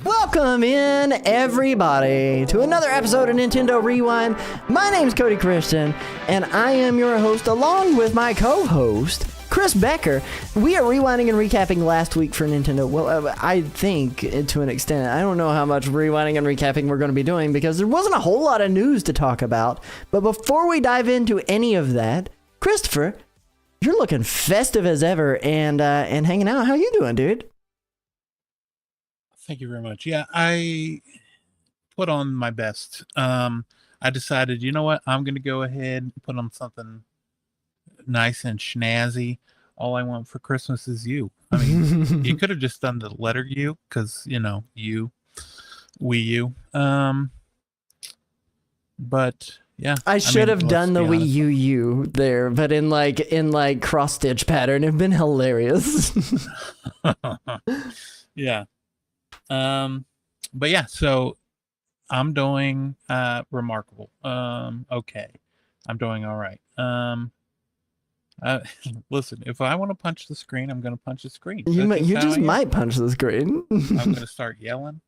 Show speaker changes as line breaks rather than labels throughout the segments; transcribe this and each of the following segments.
Welcome in, everybody, to another episode of Nintendo Rewind. My name's Cody Christian, and I am your host, along with my co-host, Chris Becker. We are rewinding and recapping last week for Nintendo. Well, I think to an extent. I don't know how much rewinding and recapping we're going to be doing because there wasn't a whole lot of news to talk about. But before we dive into any of that, Christopher, you're looking festive as ever and hanging out. How you doing, dude?
Thank you very much. Yeah, I put on my best. I decided, you know what? I'm going to go ahead and put on something nice and snazzy. All I want for Christmas is you. I mean, you could have just done the letter U because, you know, you, Wii U. But yeah.
I should have done the Wii U there, but in like cross stitch pattern. It'd been hilarious.
Yeah. But yeah, so I'm doing remarkable. Okay. I'm doing all right. Listen, if I want to punch the screen, I'm going to punch the screen.
You just might punch the screen.
I'm going to start yelling.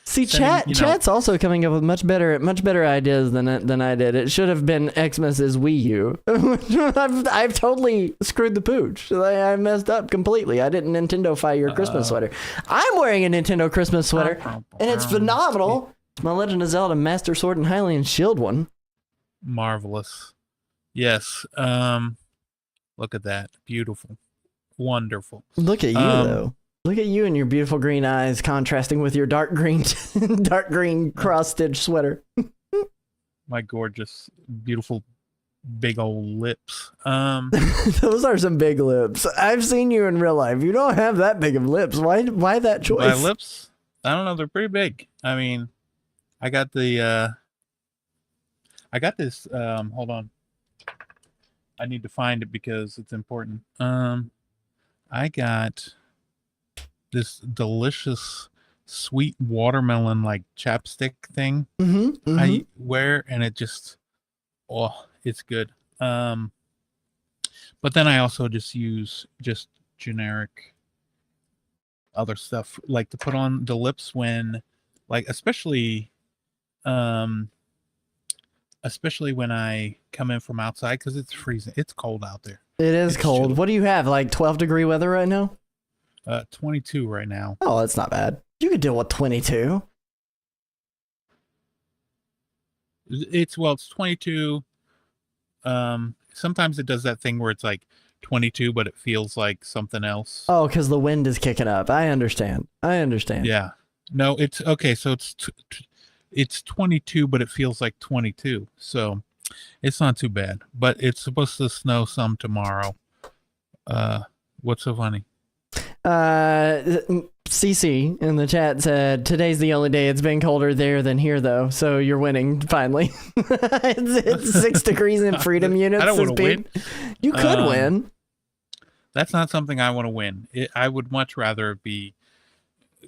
See, chat's also coming up with much better ideas than I did. It should have been Xmas's Wii U. I've totally screwed the pooch. I messed up completely. I didn't Nintendo-fy your Christmas sweater. I'm wearing a Nintendo Christmas sweater, and it's phenomenal. It's my Legend of Zelda Master Sword and Hylian Shield one.
Marvelous. Yes. Look at that. Beautiful. Wonderful.
Look at you, though. Look at you and your beautiful green eyes contrasting with your dark green cross-stitch sweater.
My gorgeous, beautiful, big old lips.
Those are some big lips. I've seen you in real life. You don't have that big of lips. Why that choice?
My lips? I don't know. They're pretty big. I mean, I got this, hold on. I need to find it because it's important. I got this delicious sweet watermelon like chapstick thing I wear, and it just it's good. But then I also just use just generic other stuff like to put on the lips when especially when I come in from outside because it's freezing. It's cold out there.
It's cold. Chilly. What do you have? Like 12-degree weather right now?
22 right now.
Oh, that's not bad. You could deal with 22.
It's 22. Sometimes it does that thing where it's like 22, but it feels like something else.
Oh, because the wind is kicking up. I understand.
Yeah. No, it's okay. So it's 22, but it feels like 22. So it's not too bad. But it's supposed to snow some tomorrow. What's so funny?
CC in the chat said, today's the only day it's been colder there than here, though. So you're winning, finally. it's 6 degrees in freedom units.
I don't want to win.
You could win. That's
not something I want to win. I would much rather it be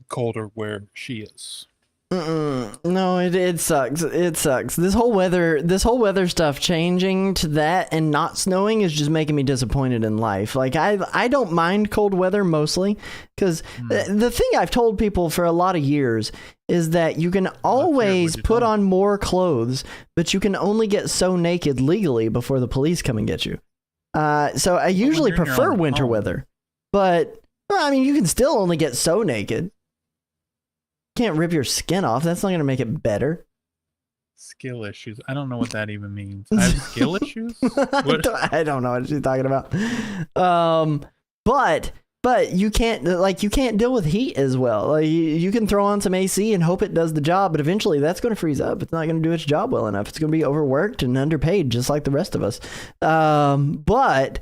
colder where she is.
No, it sucks. It sucks. This whole weather stuff changing to that and not snowing is just making me disappointed in life. Like I don't mind cold weather mostly because the thing I've told people for a lot of years is that you can always put on more clothes, but you can only get so naked legally before the police come and get you. So I usually prefer winter weather, but well, I mean, you can still only get so naked. Can't rip your skin off. That's not going to make it better.
Skill issues. I don't know what that even means. I have skill issues?
I don't know what she's talking about. But you can't deal with heat as well. Like you can throw on some AC and hope it does the job, but eventually that's going to freeze up. It's not going to do its job well enough. It's going to be overworked and underpaid, just like the rest of us. But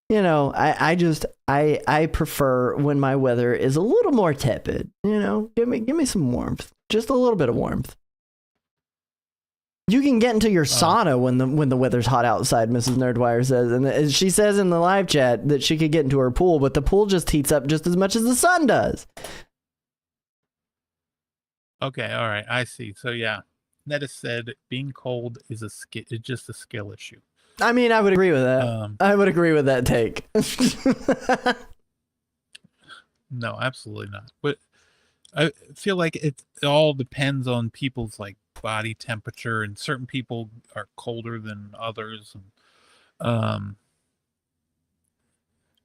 you know, I prefer when my weather is a little more tepid. You know, give me some warmth, just a little bit of warmth. You can get into your sauna when the weather's hot outside, Mrs. Nerdwire says, and she says in the live chat that she could get into her pool, but the pool just heats up just as much as the sun does.
Okay, all right, I see. So yeah, Netta said being cold is just a skill issue.
I mean, I would agree with that. I would agree with that take.
No, absolutely not. But I feel like it all depends on people's like body temperature, and certain people are colder than others. And,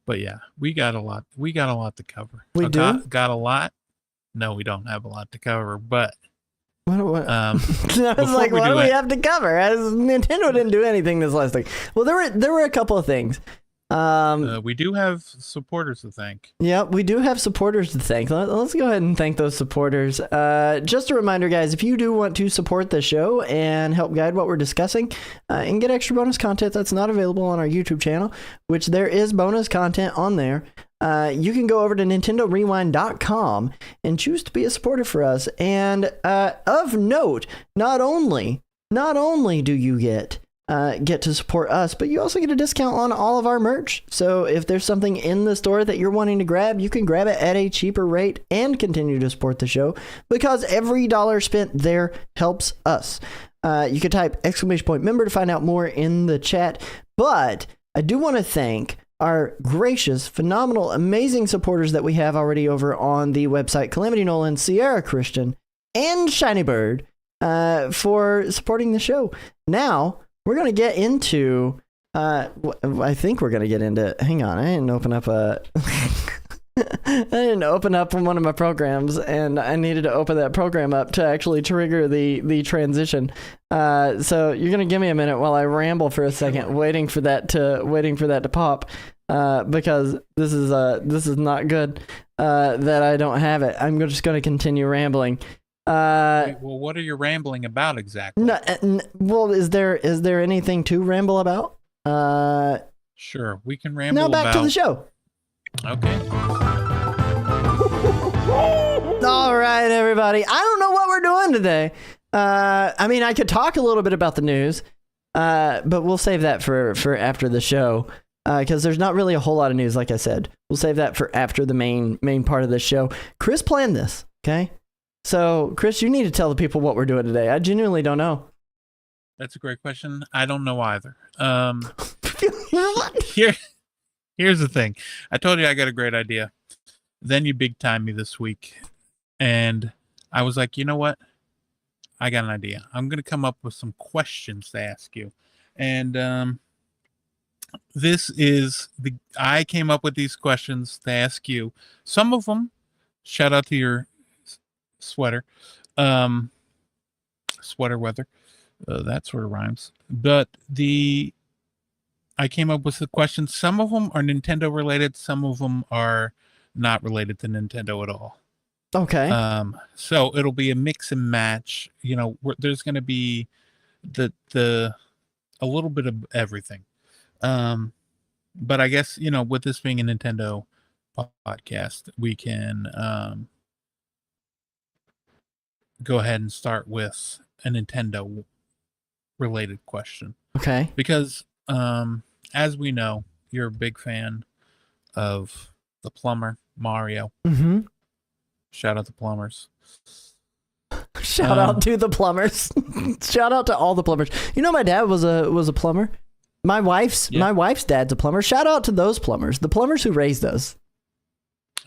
but yeah, we got a lot. We got a lot to cover.
We do?
Got a lot. No, we don't have a lot to cover, but
What? I was
before
like,
we
what
do
do we
it-
have to cover? As Nintendo didn't do anything this last week. Well, there were a couple of things.
we do have supporters to thank.
Yeah, we do have supporters to thank. Let's go ahead and thank those supporters. Just a reminder, guys, if you do want to support the show and help guide what we're discussing and get extra bonus content that's not available on our YouTube channel, which there is bonus content on there, you can go over to NintendoRewind.com and choose to be a supporter for us. And of note, not only do you get to support us, but you also get a discount on all of our merch. So if there's something in the store that you're wanting to grab, you can grab it at a cheaper rate and continue to support the show, because every dollar spent there helps us. You can type !member to find out more in the chat. But I do want to thank our gracious, phenomenal, amazing supporters that we have already over on the website, Calamity Nolan, Sierra Christian, and Shiny Bird, for supporting the show. Now, we're going to get into, I think we're going to get into, hang on, I didn't open up one of my programs, and I needed to open that program up to actually trigger the transition. So you're going to give me a minute while I ramble for a second, waiting for that to pop, because this is not good, that I don't have it. I'm just going to continue rambling.
Wait, well, what are you rambling about exactly?
Well, is there anything to ramble about?
Sure, we can ramble
now back
about...
to the show.
Okay.
All right, everybody. I don't know what we're doing today. I mean, I could talk a little bit about the news, but we'll save that for after the show, because there's not really a whole lot of news, like I said. We'll save that for after the main part of the show. Chris planned this, okay? So, Chris, you need to tell the people what we're doing today. I genuinely don't know.
That's a great question. I don't know either. Here's the thing. I told you I got a great idea. Then you big time me this week. And I was like, you know what? I got an idea. I'm going to come up with some questions to ask you. And I came up with these questions to ask you. Some of them, shout out to your sweater, sweater weather, that sort of rhymes. But I came up with the questions. Some of them are Nintendo related. Some of them are not related to Nintendo at all.
Okay.
So it'll be a mix and match. You know, there's going to be a little bit of everything. But I guess, you know, with this being a Nintendo podcast, we can go ahead and start with a Nintendo related question.
Okay.
Because as we know, you're a big fan of the plumber, Mario.
Mm-hmm.
Shout out to plumbers.
Shout out to the plumbers. Shout out to all the plumbers. You know, my dad was a plumber. My wife's dad's a plumber. Shout out to those plumbers, the plumbers who raised us.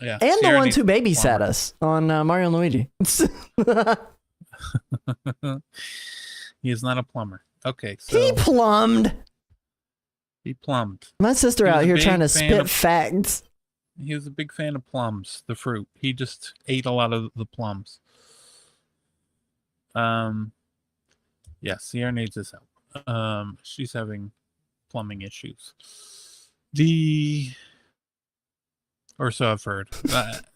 Yeah,
and
Sierra
the ones who
needs a
babysat
plumber.
us on Mario and Luigi.
He is not a plumber. Okay, so
He plumbed.
he plumbed.
My sister
He was
out
a
here
big
than to
fan
spit
of-
facts.
He was a big fan of plums, the fruit. He just ate a lot of the plums. Yeah, Sierra needs his help. She's having plumbing issues. Or so I've heard.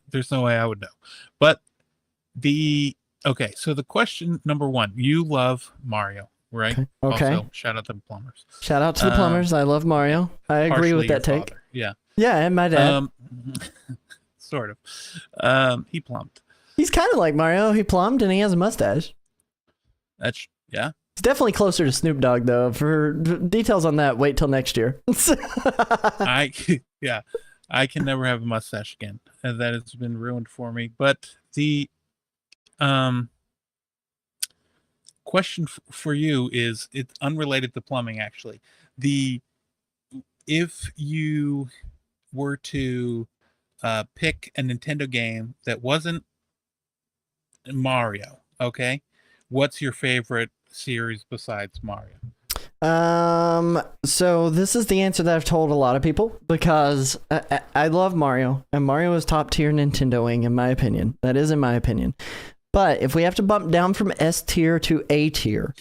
There's no way I would know. But okay, so the question number one, you love Mario, right?
Okay.
Also, shout out to the plumbers.
Shout out to the plumbers. I love Mario. I agree
Partially
with
your
that take.
father. Yeah.
Yeah, and my dad.
Sort of. He plumbed.
He's kind of like Mario. He plumbed and he has a mustache.
Yeah.
It's definitely closer to Snoop Dogg, though. For details on that, wait till next year.
I can never have a mustache again. That has been ruined for me. But the question for you is, it's unrelated to plumbing, actually. If you were to pick a Nintendo game that wasn't Mario. Okay, what's your favorite series besides Mario?
So this is the answer that I've told a lot of people because I love Mario, and Mario is top tier Nintendoing in my opinion. That is in my opinion. But if we have to bump down from S tier to A tier,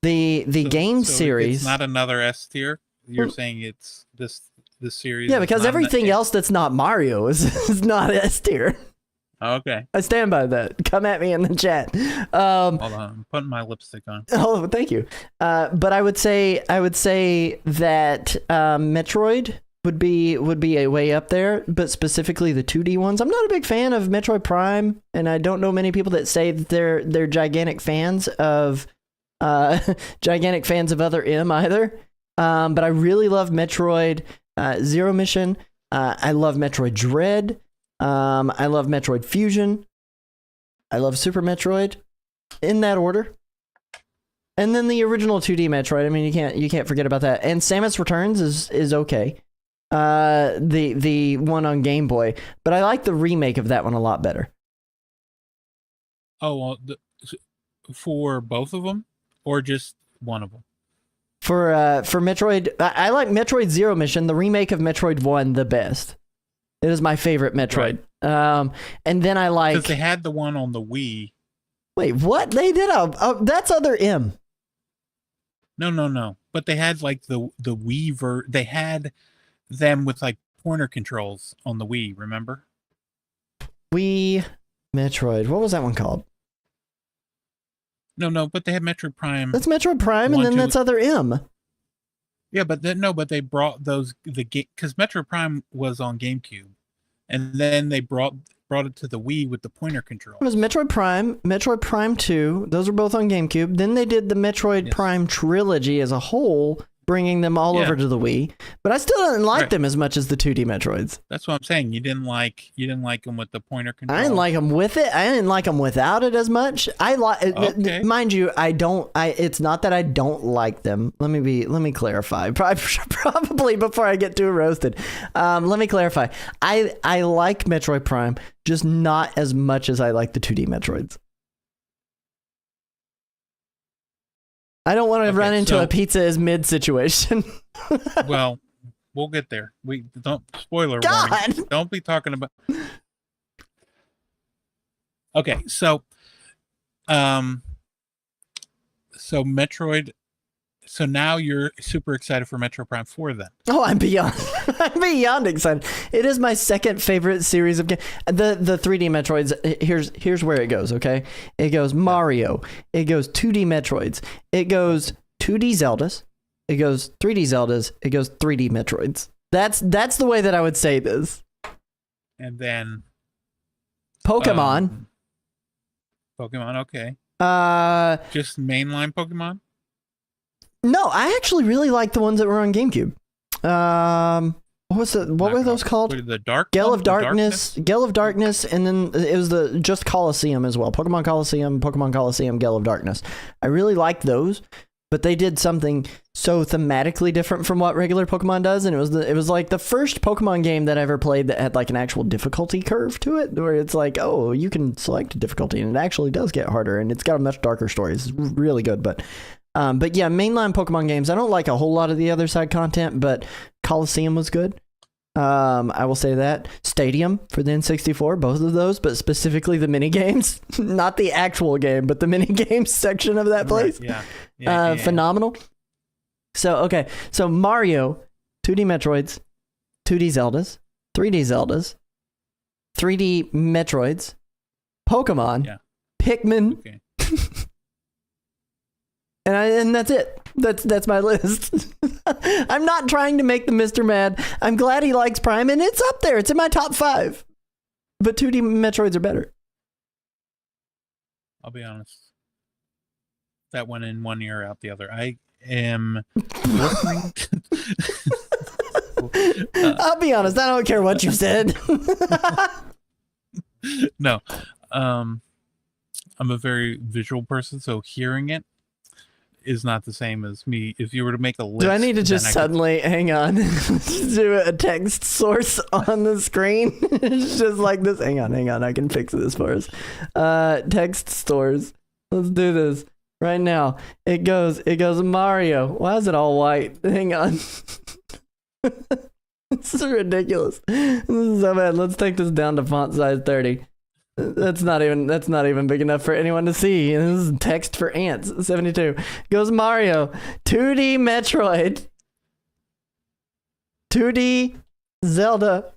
the game series.
It's not another S tier. You're saying it's this series.
Yeah, because everything else that's not Mario is not S tier.
Okay.
I stand by that. Come at me in the chat.
Hold on, I'm putting my lipstick on.
Oh, thank you. But I would say that Metroid would be a way up there, but specifically the 2D ones. I'm not a big fan of Metroid Prime, and I don't know many people that say that they're gigantic fans of other M either. But I really love Metroid Zero Mission. I love Metroid Dread. I love Metroid Fusion. I love Super Metroid, in that order. And then the original 2D Metroid. I mean, you can't forget about that. And Samus Returns is okay. The one on Game Boy, but I like the remake of that one a lot better.
Oh, well, for both of them, or just one of them?
For Metroid, I like Metroid Zero Mission, the remake of Metroid 1, the best. It is my favorite Metroid. Right. And then I like...
Because they had the one on the Wii.
Wait, what? They did that's other M.
No. But they had like the Wii they had them with like pointer controls on the Wii, remember?
Wii Metroid. What was that one called?
No, but they had Metroid Prime.
That's Metroid Prime, and then that's other M.
Yeah, but but they brought those because Metroid Prime was on GameCube, and then they brought it to the Wii with the pointer control.
It was Metroid Prime 2. Those are both on GameCube. Then they did the Metroid Prime trilogy as a whole, bringing them all over to the Wii. But I still didn't like them as much as the 2D Metroids.
That's what I'm saying. You didn't like them with the pointer control.
I didn't like them with it. I didn't like them without it as much. Mind you, it's not that I don't like them. Let me clarify. Probably before I get too roasted. Let me clarify. I like Metroid Prime, just not as much as I like the 2D Metroids. I don't want to run into a pizza is mid situation.
Well, we'll get there. We don't spoiler
God!
warning. Don't be talking about. Okay, so Metroid. So now you're super excited for Metroid Prime 4 then?
Oh, I'm beyond excited. It is my second favorite series of games. The 3D Metroids, here's where it goes, okay? It goes Mario. It goes 2D Metroids. It goes 2D Zeldas. It goes 3D Zeldas. It goes 3D Metroids. That's the way that I would say this.
And then
Pokemon.
Pokemon, okay. Just mainline Pokemon?
No, I actually really like the ones that were on GameCube. What were those called?
The Dark
Gale of Darkness, and then it was the just Coliseum as well. Pokemon Coliseum, Gale of Darkness. I really liked those, but they did something so thematically different from what regular Pokemon does, and it was like the first Pokemon game that I ever played that had like an actual difficulty curve to it, where it's like, oh, you can select a difficulty, and it actually does get harder, and it's got a much darker story. It's really good, but yeah, mainline Pokemon games. I don't like a whole lot of the other side content, but Coliseum was good. I will say that. Stadium for the N64, both of those, but specifically the mini games, not the actual game, but the mini games section of that place.
Right, yeah.
Phenomenal. So Mario, 2D Metroids, 2D Zeldas, 3D Zeldas, 3D Metroids, Pokemon, Pikmin.
Okay.
And that's it. That's my list. I'm not trying to make the Mr. mad. I'm glad he likes Prime, and it's up there. It's in my top 5. But 2D Metroids are better.
I'll be honest. That went in one ear, out the other. I am listening.
I'll be honest. I don't care what you said.
No. I'm a very visual person, so hearing it, is not the same as me. If you were to make a list,
Do I need to
then
just
I could-
suddenly hang on? Do a text source on the screen? It's just like this. Hang on. I can fix this for us. Text stores. Let's do this right now. It goes Mario. Why is it all white? Hang on. This is ridiculous. This is so bad. Let's take this down to font size 30. That's not even big enough for anyone to see. This is text for ants. 72. Goes Mario. 2D Metroid. 2D Zelda.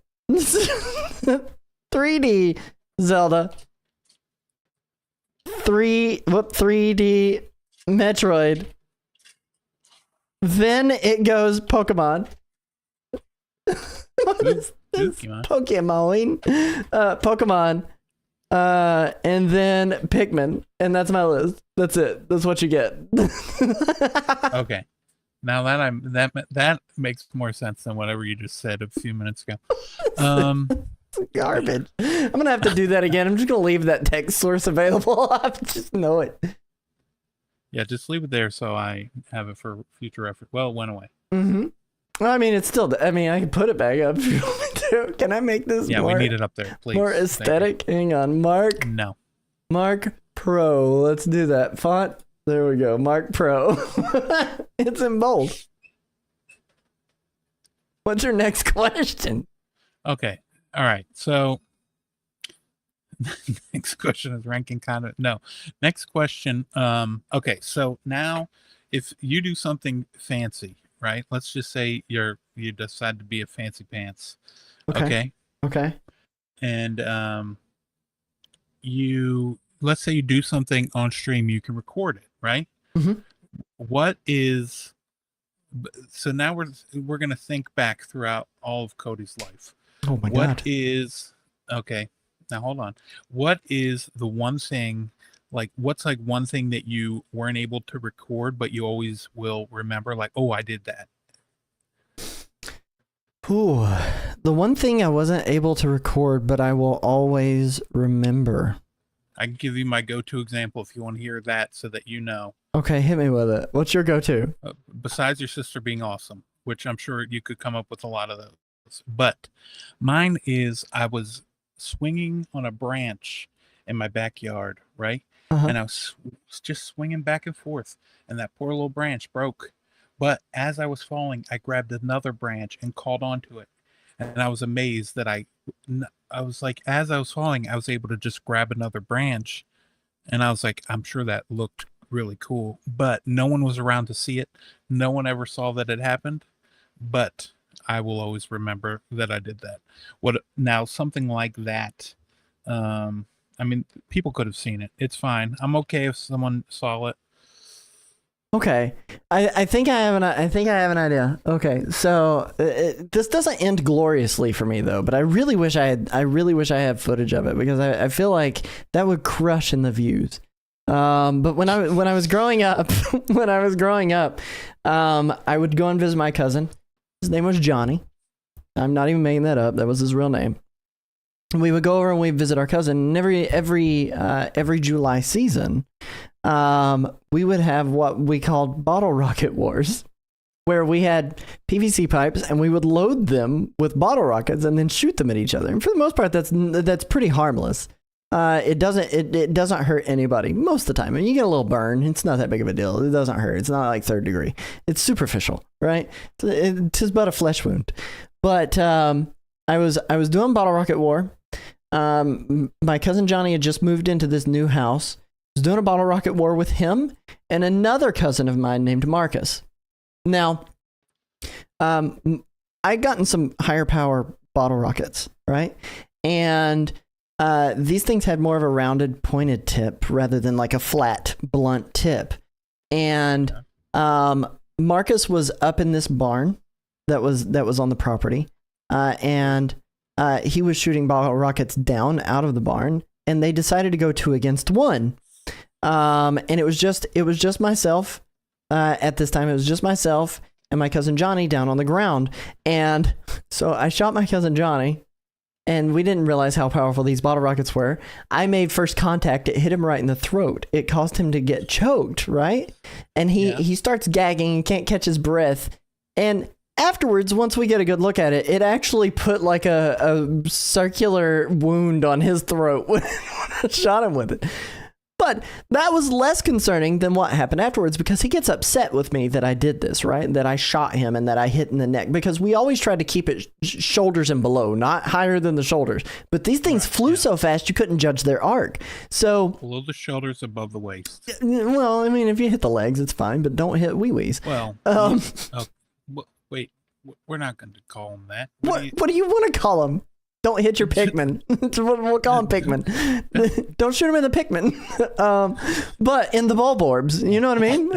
3D Zelda. 3D Metroid. Then it goes Pokemon. What is this? Pokemon. Pokemon. And then Pikmin, and that's my list. That's it. That's what you get.
Okay. Now that makes more sense than whatever you just said a few minutes ago.
Garbage. I'm gonna have to do that again. I'm just gonna leave that text source available. I just know it.
Yeah, just leave it there so I have it for future reference. Well, it went away.
Mm-hmm. Well, I mean, it's still. I mean, I can put it back up if you want me to. Can I make this?
Yeah,
more,
we need it up there, please.
More aesthetic. Hang on, Mark.
No.
Mark Pro. Let's do that. Font. There we go. Mark Pro. It's in bold. What's your next question?
Okay. All right. So next question is ranking kind of no. Next question. Okay. So now, if you do something fancy, right? Let's just say you decide to be a fancy pants. Okay. And let's say you do something on stream, you can record it, right?
Mm-hmm.
So now we're gonna think back throughout all of Cody's life.
Oh my
What
God.
is okay? Now hold on. What is the one thing? What's one thing that you weren't able to record, but you always will remember? Like, oh, I did that.
Ooh, the one thing I wasn't able to record, but I will always remember.
I can give you my go-to example if you want to hear that, so that you know.
Okay, hit me with it. What's your go-to?
Besides your sister being awesome, which I'm sure you could come up with a lot of those, but mine is I was swinging on a branch in my backyard, right?
Uh-huh.
And I was just swinging back and forth, and that poor little branch broke. But as I was falling, I grabbed another branch and caught onto it. And I was amazed that I was like, as I was falling, I was able to just grab another branch. And I was like, I'm sure that looked really cool. But no one was around to see it. No one ever saw that it happened. But I will always remember that I did that. Now, something like that, I mean, people could have seen it. It's fine. I'm okay if someone saw it.
Okay, I think I have an idea. Okay, so this doesn't end gloriously for me though, but I really wish I had footage of it, because I feel like that would crush in the views. But when I was growing up, I would go and visit my cousin. His name was Johnny. I'm not even making that up. That was his real name. We would go over and we'd visit our cousin. And every July season, we would have what we called bottle rocket wars, where we had PVC pipes and we would load them with bottle rockets and then shoot them at each other. And for the most part, that's pretty harmless. It doesn't hurt anybody most of the time. I mean, you get a little burn. It's not that big of a deal. It doesn't hurt. It's not like 3rd degree. It's superficial, right? It's about a flesh wound. But I was doing bottle rocket war. My cousin Johnny had just moved into this new house. I was doing a bottle rocket war with him and another cousin of mine named Marcus. Now, I'd gotten some higher power bottle rockets, right? And these things had more of a rounded, pointed tip rather than like a flat, blunt tip. And Marcus was up in this barn that was on the property, and he was shooting bottle rockets down out of the barn, and they decided to go 2 against 1. And it was just myself. At this time, it was just myself and my cousin Johnny down on the ground. And so I shot my cousin Johnny, and we didn't realize how powerful these bottle rockets were. I made first contact. It hit him right in the throat. It caused him to get choked, right? And he starts gagging and can't catch his breath. And afterwards, once we get a good look at it, it actually put like a circular wound on his throat when I shot him with it. But that was less concerning than what happened afterwards, because he gets upset with me that I did this, right? That I shot him and that I hit in the neck, because we always tried to keep it shoulders and below, not higher than the shoulders. But these things flew so fast, you couldn't judge their arc. So
below the shoulders, above the waist.
Well, I mean, if you hit the legs, it's fine, but don't hit wee-wees.
Well, wait, we're not going to call them that.
What do you want to call them? Don't hit your Pikmin. We'll call them Pikmin. Don't shoot them in the Pikmin. But in the Bulborbs, you know what I mean?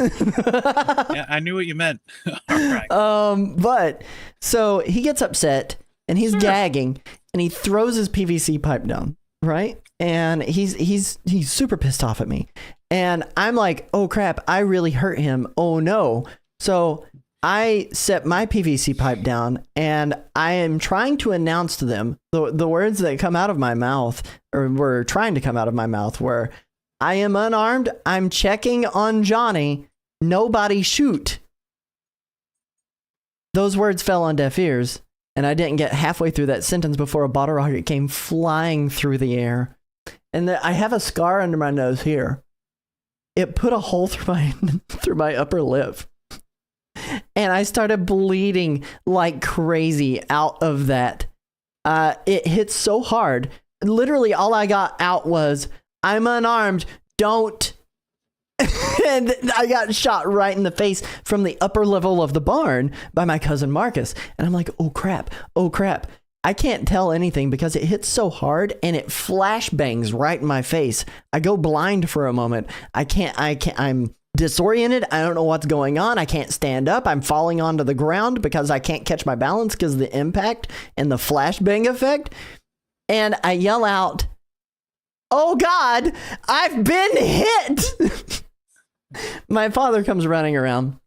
Yeah, I knew what you meant. All right.
But so he gets upset and he's gagging and he throws his PVC pipe down, right? And he's super pissed off at me. And I'm like, oh crap, I really hurt him. Oh no. So I set my PVC pipe down and I am trying to announce to them the words that come out of my mouth, or were trying to come out of my mouth, were, I am unarmed. I'm checking on Johnny. Nobody shoot. Those words fell on deaf ears, and I didn't get halfway through that sentence before a bottle rocket came flying through the air. And I have a scar under my nose here. It put a hole through my upper lip. And I started bleeding like crazy out of that. It hit so hard. Literally, all I got out was, I'm unarmed. Don't. And I got shot right in the face from the upper level of the barn by my cousin Marcus. And I'm like, oh crap. Oh crap. I can't tell anything because it hits so hard and it flashbangs right in my face. I go blind for a moment. I'm disoriented. I don't know what's going on. I can't stand up. I'm falling onto the ground because I can't catch my balance because of the impact and the flashbang effect. And I yell out, oh God, I've been hit. My father comes running around.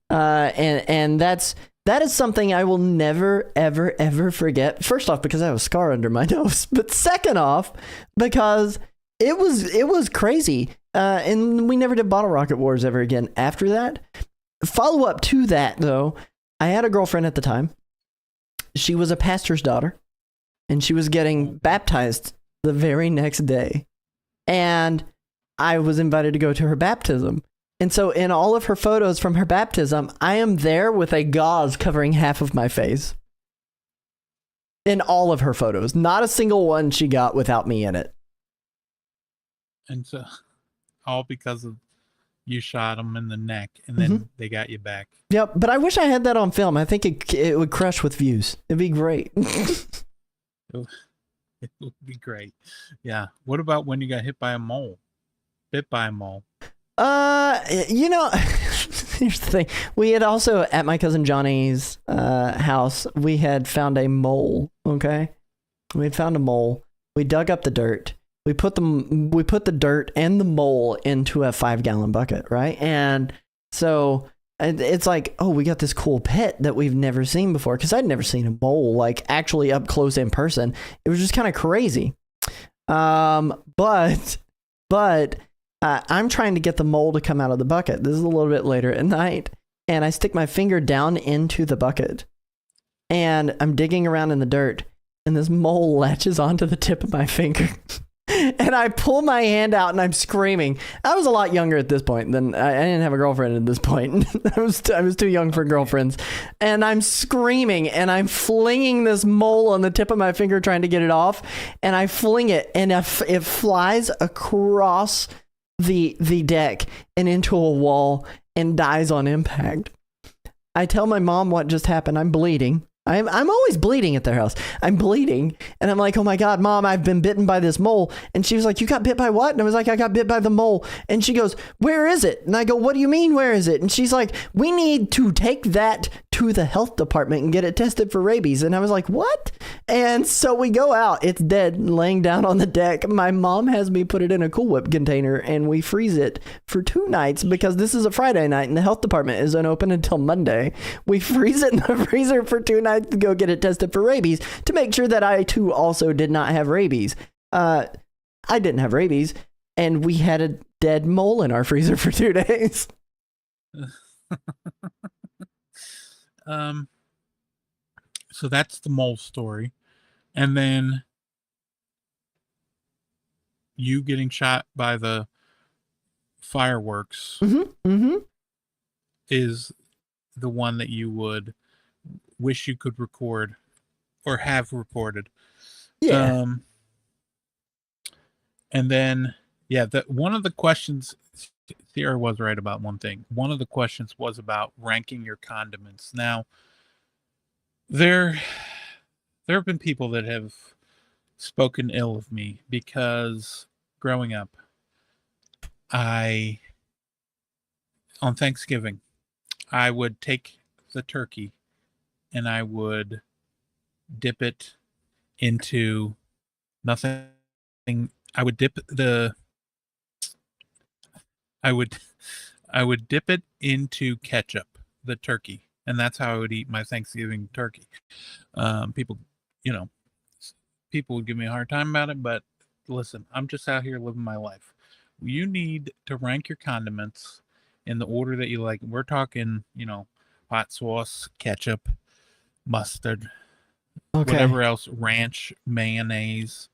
And that is something I will never, ever, ever forget. First off, because I have a scar under my nose. But second off, because it was crazy. And we never did bottle rocket wars ever again after that. Follow up to that, though, I had a girlfriend at the time. She was a pastor's daughter, and she was getting baptized the very next day. And I was invited to go to her baptism. And so in all of her photos from her baptism, I am there with a gauze covering half of my face. In all of her photos. Not a single one she got without me in it.
And so, all because of you shot them in the neck, and then they got you back.
Yep, but I wish I had that on film. I think it would crush with views. It'd be great.
It would be great. Yeah. What about when you got hit by a mole? Bit by a mole?
You know, here's the thing. We had also, at my cousin Johnny's house, we had found a mole, okay? We had found a mole. We dug up the dirt. We put the dirt and the mole into a 5-gallon bucket, right? And so it's like, oh, we got this cool pet that we've never seen before, because I'd never seen a mole like actually up close in person. It was just kind of crazy. But I'm trying to get the mole to come out of the bucket. This is a little bit later at night, and I stick my finger down into the bucket, and I'm digging around in the dirt, and this mole latches onto the tip of my finger. And I pull my hand out and I'm screaming. I was a lot younger at this point than I didn't have a girlfriend at this point. I was too young for girlfriends. And I'm screaming and I'm flinging this mole on the tip of my finger trying to get it off. And I fling it and it flies across the deck and into a wall and dies on impact. I tell my mom what just happened. I'm bleeding. I'm always bleeding at their house. I'm bleeding. And I'm like, oh my God, Mom, I've been bitten by this mole. And she was like, you got bit by what? And I was like, I got bit by the mole. And she goes, where is it? And I go, what do you mean, where is it? And she's like, we need to take that to the health department and get it tested for rabies. And I was like, what? And so we go out. It's dead, laying down on the deck. My mom has me put it in a Cool Whip container, and we freeze it for 2 nights because this is a Friday night and the health department isn't open until Monday. We freeze it in the freezer for 2 nights to go get it tested for rabies to make sure that I too also did not have rabies. I didn't have rabies, and we had a dead mole in our freezer for 2 days.
So that's the mole story. And then you getting shot by the fireworks is the one that you would wish you could record or have recorded.
Yeah.
And then, one of the questions, Sierra was right about one thing. One of the questions was about ranking your condiments. Now, there have been people that have spoken ill of me because growing up, on Thanksgiving, I would take the turkey and I would dip it into nothing. I would dip it into ketchup, the turkey, and that's how I would eat my Thanksgiving turkey. People would give me a hard time about it, but listen, I'm just out here living my life. You need to rank your condiments in the order that you like. We're talking, hot sauce, ketchup, mustard, whatever else, ranch, mayonnaise.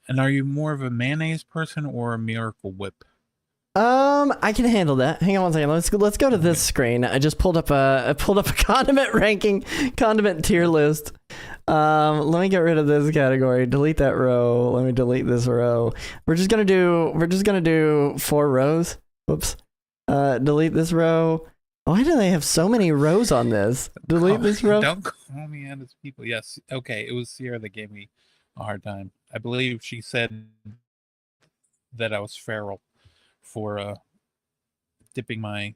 And are you more of a mayonnaise person or a Miracle Whip?
I can handle that. Hang on one second. Let's go to this screen. I just pulled up a condiment tier list. Let me get rid of this category. Delete that row. Let me delete this row. We're just gonna do 4 rows. Whoops. Delete this row. Why do they have so many rows on this? Delete this row.
Don't call me out as people. Yes. Okay. It was Sierra that gave me a hard time. I believe she said that I was feral for dipping my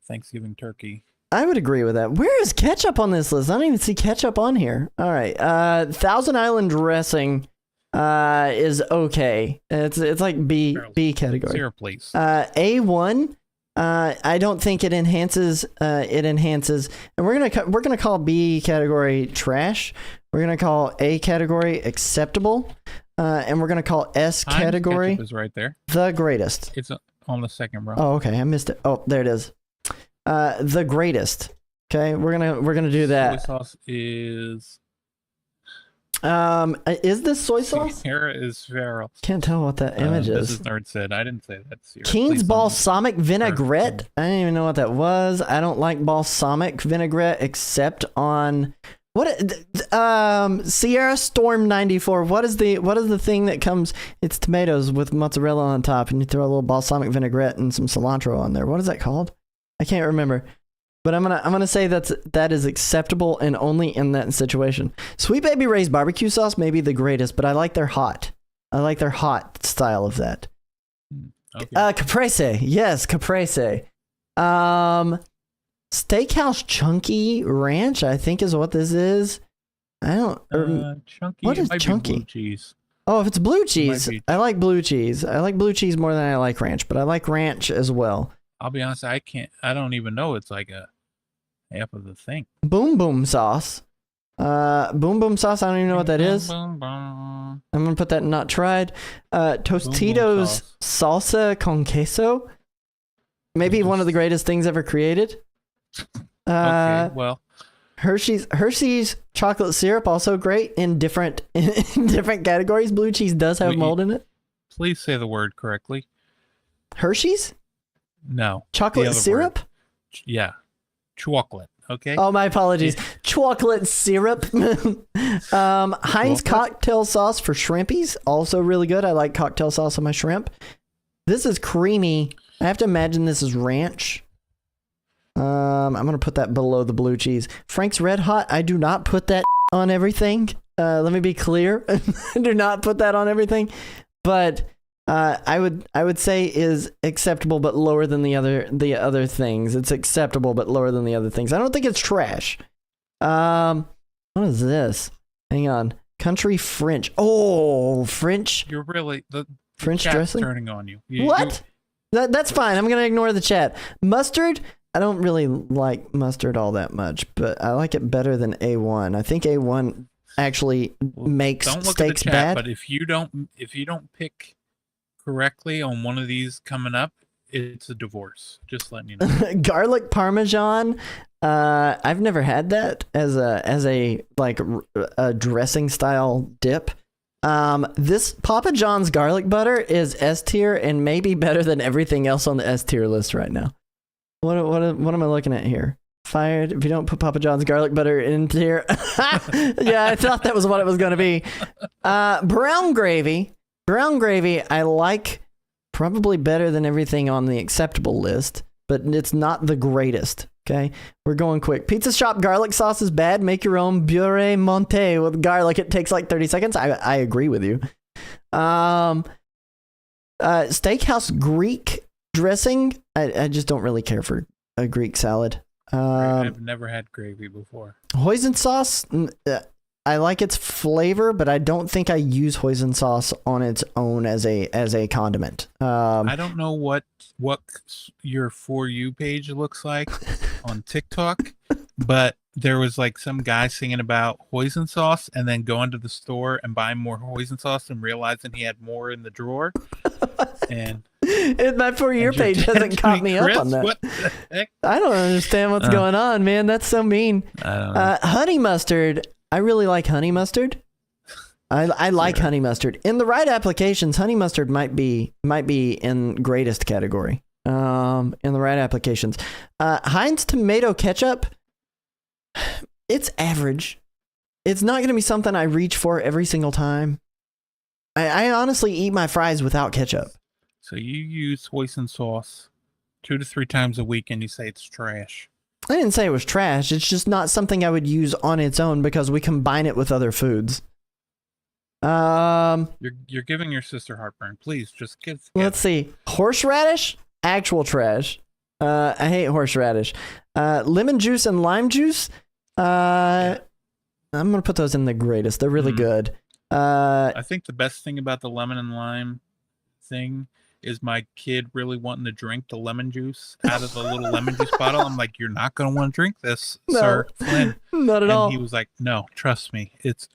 Thanksgiving turkey.
I would agree with that. Where is ketchup on this list? I don't even see ketchup on here. All right. Thousand Island dressing is okay. It's like B category.
Sierra, please.
A1. I don't think it enhances. It enhances, and we're gonna call B category trash. We're gonna call A category acceptable, and we're gonna call S category
ketchup is right there.
The greatest.
It's on the second row.
Oh, okay. I missed it. Oh, there it is. The greatest. Okay, we're gonna do that.
Soy sauce is.
Is this soy sauce?
Sierra is feral.
Can't tell what that image is.
This is Nerd said. I didn't say that. Sierra.
King's balsamic vinaigrette. I didn't even know what that was. I don't like balsamic vinaigrette except on Sierra Storm 94. What is the thing that comes? It's tomatoes with mozzarella on top, and you throw a little balsamic vinaigrette and some cilantro on there. What is that called? I can't remember. But I'm gonna say that is acceptable and only in that situation. Sweet Baby Ray's barbecue sauce may be the greatest, but I like their hot. I like their hot style of that. Okay. Caprese, yes, caprese. Steakhouse Chunky Ranch, I think is what this is. I don't.
Chunky.
What is chunky?
Blue cheese.
Oh, if it's blue cheese, I like blue cheese. I like blue cheese more than I like ranch, but I like ranch as well.
I'll be honest, I don't even know it's like a half of the thing.
Boom Boom sauce. Boom Boom sauce, I don't even know what that is.
Boom, boom.
I'm going to put that in not tried. Tostitos salsa con queso. Maybe one of the greatest things ever created.
Okay, well.
Hershey's chocolate syrup, also great in different categories. Blue cheese does have mold in it.
Please say the word correctly.
Hershey's?
No.
Chocolate syrup?
Word. Yeah. Chocolate. Okay.
Oh, my apologies. Chocolate syrup. Heinz cocktail sauce for shrimpies. Also really good. I like cocktail sauce on my shrimp. This is creamy. I have to imagine this is ranch. I'm going to put that below the blue cheese. Frank's Red Hot. I do not put that on everything. Let me be clear. I do not put that on everything. But I would say is acceptable but lower than the other things. It's acceptable but lower than the other things. I don't think it's trash. What is this? Hang on. Country French. Oh, French.
You're really the
French
chat's
dressing?
turning on you.
What? That's fine. I'm gonna ignore the chat. Mustard. I don't really like mustard all that much, but I like it better than A1. I think A1 actually makes
Don't look
steaks
at the chat,
bad.
But if you don't pick correctly on one of these coming up, it's a divorce. Just letting you know.
Garlic Parmesan. I've never had that as a like a dressing style dip. This Papa John's garlic butter is S tier and maybe better than everything else on the S tier list right now. What am I looking at here? Fired if you don't put Papa John's garlic butter in here. Yeah, I thought that was what it was going to be. Brown gravy. Brown gravy I like probably better than everything on the acceptable list, but it's not the greatest. Okay, we're going quick. Pizza shop garlic sauce is bad. Make your own beurre monte with garlic. It takes like 30 seconds. I agree with you. Steakhouse Greek dressing. I just don't really care for a Greek salad.
I've never had gravy before.
Hoisin sauce. I like its flavor, but I don't think I use hoisin sauce on its own as a condiment.
I don't know what your For You page looks like on TikTok, but there was like some guy singing about hoisin sauce and then going to the store and buying more hoisin sauce and realizing he had more in the drawer. And
my For You page hasn't caught me up on that.
What the heck?
I don't understand what's going on, man. That's so mean.
I don't know.
Honey mustard. I really like honey mustard. I like honey mustard. In the right applications, honey mustard might be in greatest category. In the right applications. Heinz tomato ketchup, it's average. It's not going to be something I reach for every single time. I honestly eat my fries without ketchup.
So you use hoisin sauce 2 to 3 times a week and you say it's trash.
I didn't say it was trash. It's just not something I would use on its own because we combine it with other foods.
You're giving your sister heartburn. Please just get.
Let's see. Horseradish, actual trash. I hate horseradish. Lemon juice and lime juice. I'm gonna put those in the greatest. They're really good.
I think the best thing about the lemon and lime thing is my kid really wanting to drink the lemon juice out of the little lemon juice bottle. I'm like, you're not going to want to drink this, sir Flynn.
Not at all.
And he was like, no, trust me.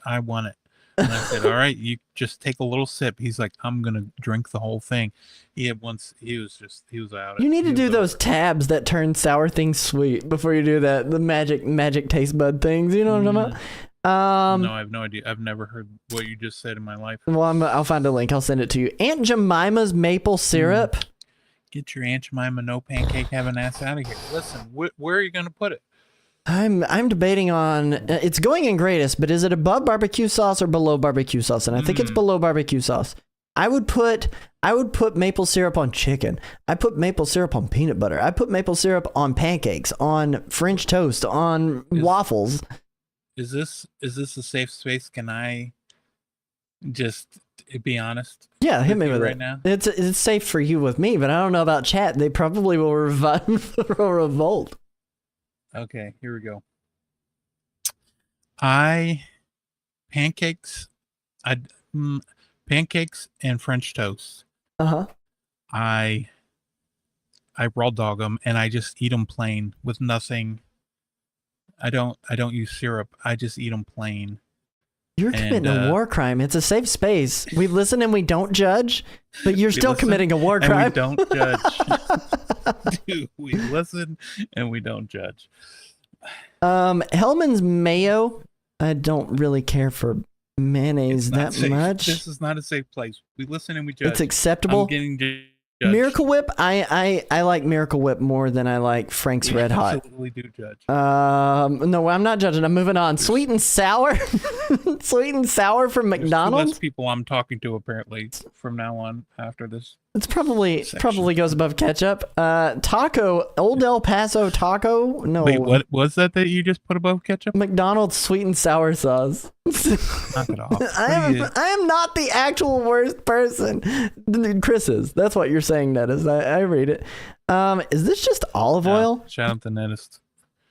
I want it. And I said, all right, you just take a little sip. He's like, I'm going to drink the whole thing. He was out.
You need to do those tabs that turn sour things sweet before you do that. The magic taste bud things. You know what I'm talking about?
No, I have no idea. I've never heard what you just said in my life.
Well, I'll find a link. I'll send it to you. Aunt Jemima's maple syrup.
Get your Aunt Jemima no pancake having ass out of here. Listen, where are you going to put it?
I'm debating on it's going in greatest, but is it above barbecue sauce or below barbecue sauce? And I think it's below barbecue sauce. I would put maple syrup on chicken. I put maple syrup on peanut butter. I put maple syrup on pancakes, on French toast, on waffles.
Is this a safe space? Can I just be honest?
Yeah, hit me with
right
it.
Now.
It's safe for you with me, but I don't know about chat. They probably will revolt.
Okay, here we go. Pancakes and French toast. I raw dog them and I just eat them plain with nothing. I don't use syrup. I just eat them plain.
You're committing a war crime. It's a safe space. We listen and we don't judge, but you're still committing a war crime.
And we don't judge. Dude, we listen and we don't judge.
Hellman's mayo. I don't really care for mayonnaise that much.
This is not a safe place. We listen and we judge.
It's acceptable.
I'm getting judged.
Miracle Whip. I like Miracle Whip more than I like Frank's Red Hot.
Absolutely do judge.
No, I'm not judging. I'm moving on. Sweet and sour. Sweet and sour from McDonald's.
Less people I'm talking to apparently from now on after this.
It's probably goes above ketchup. Taco, Old El Paso taco. No.
Wait, what was that you just put above ketchup?
McDonald's sweet and sour sauce.
Knock it off.
I am not the actual worst person. Chris is. That's what you're saying, Nettis. I read it. Is this just olive oil?
Shout out to Nettist.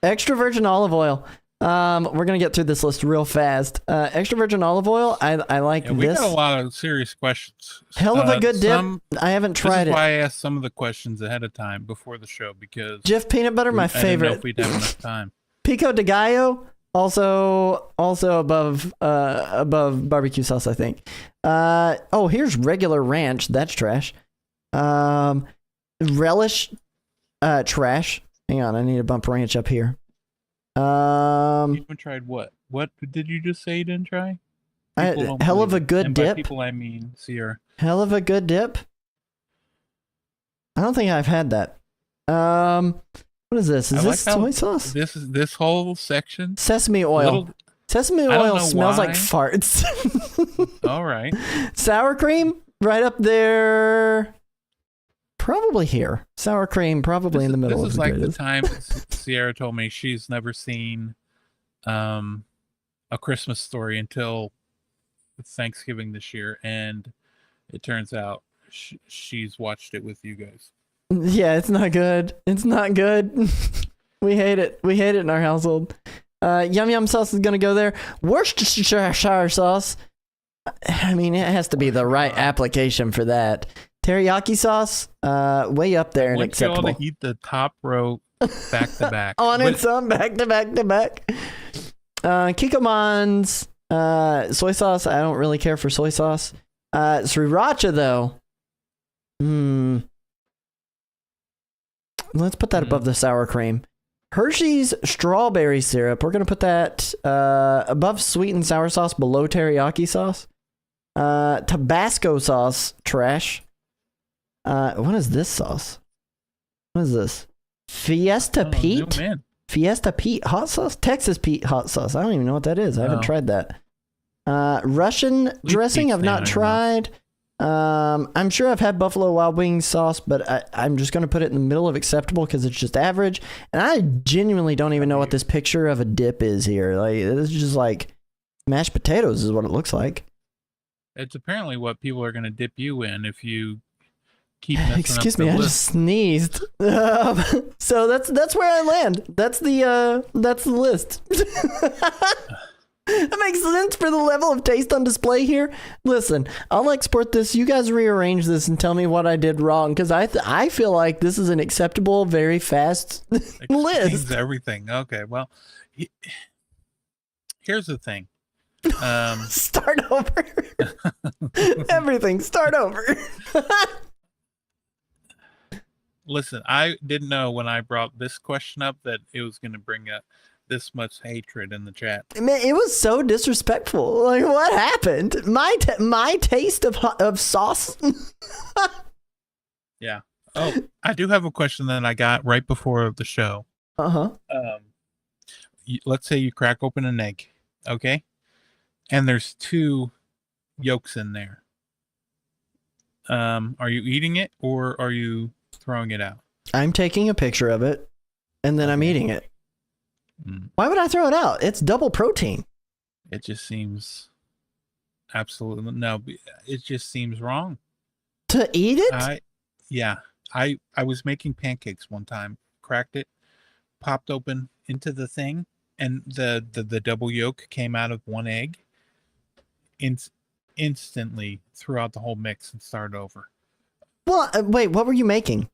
Extra virgin olive oil. We're gonna get through this list real fast. Extra virgin olive oil. I like
We
this.
got a lot of serious questions.
Hell of a good dip. I haven't tried
This is
it.
why I asked some of the questions ahead of time before the show because
Jif peanut butter, my
I didn't know
favorite.
if we'd have enough time.
Pico de gallo, also above barbecue sauce, I think. Here's regular ranch. That's trash. Relish, trash. Hang on, I need to bump ranch up here.
You haven't tried what? What did you just say you didn't try?
Hell of a good
and
dip.
By people, I mean Sierra.
Hell of a good dip. I don't think I've had that. What is this? Is this soy sauce?
This whole section.
Sesame oil. Sesame oil smells like farts.
All right.
Sour cream, right up there. Probably here. Sour cream, probably in the middle.
This is like the time Sierra told me she's never seen A Christmas Story until Thanksgiving this year, and it turns out she's watched it with you guys.
Yeah, it's not good. It's not good. We hate it. We hate it in our household. Yum Yum sauce is gonna go there. Worcestershire sauce. I mean, it has to be the right application for that. Teriyaki sauce, way up there and acceptable.
I want you all to eat the top row back to back.
On its own, back to back to back. Kikkoman's soy sauce. I don't really care for soy sauce. Sriracha though. Let's put that above the sour cream. Hershey's strawberry syrup. We're gonna put that above sweet and sour sauce, below teriyaki sauce. Tabasco sauce, trash. What is this sauce? What is this? Fiesta Pete? Fiesta Pete hot sauce? Texas Pete hot sauce. I don't even know what that is. I haven't tried that. Russian dressing I've not tried. I'm sure I've had Buffalo Wild Wings sauce, but I'm just going to put it in the middle of acceptable because it's just average. And I genuinely don't even know what this picture of a dip is here. Like, it's just like mashed potatoes is what it looks like.
It's apparently what people are going to dip you in if you keep messing
Excuse
up
me,
the
I
list.
just sneezed. So that's where I land. That's the list. That makes sense for the level of taste on display here. Listen, I'll export this. You guys rearrange this and tell me what I did wrong, because I feel like this is an acceptable, very fast list.
Everything. Okay, well, here's the thing.
Start over. Everything. Start over.
Listen, I didn't know when I brought this question up that it was going to bring up this much hatred in the chat.
Man, it was so disrespectful. Like, what happened? My taste of sauce.
Yeah. Oh, I do have a question that I got right before the show. Let's say you crack open an egg, okay, and there's 2 yolks in there. Are you eating it or are you throwing it out?
I'm taking a picture of it, and then I'm eating it. Why would I throw it out? It's double protein.
It just seems absolutely no. It just seems wrong
To eat it.
I was making pancakes one time, cracked it, popped open into the thing, and the double yolk came out of one egg. Instantly threw out the whole mix and started over.
Well, wait, what were you making?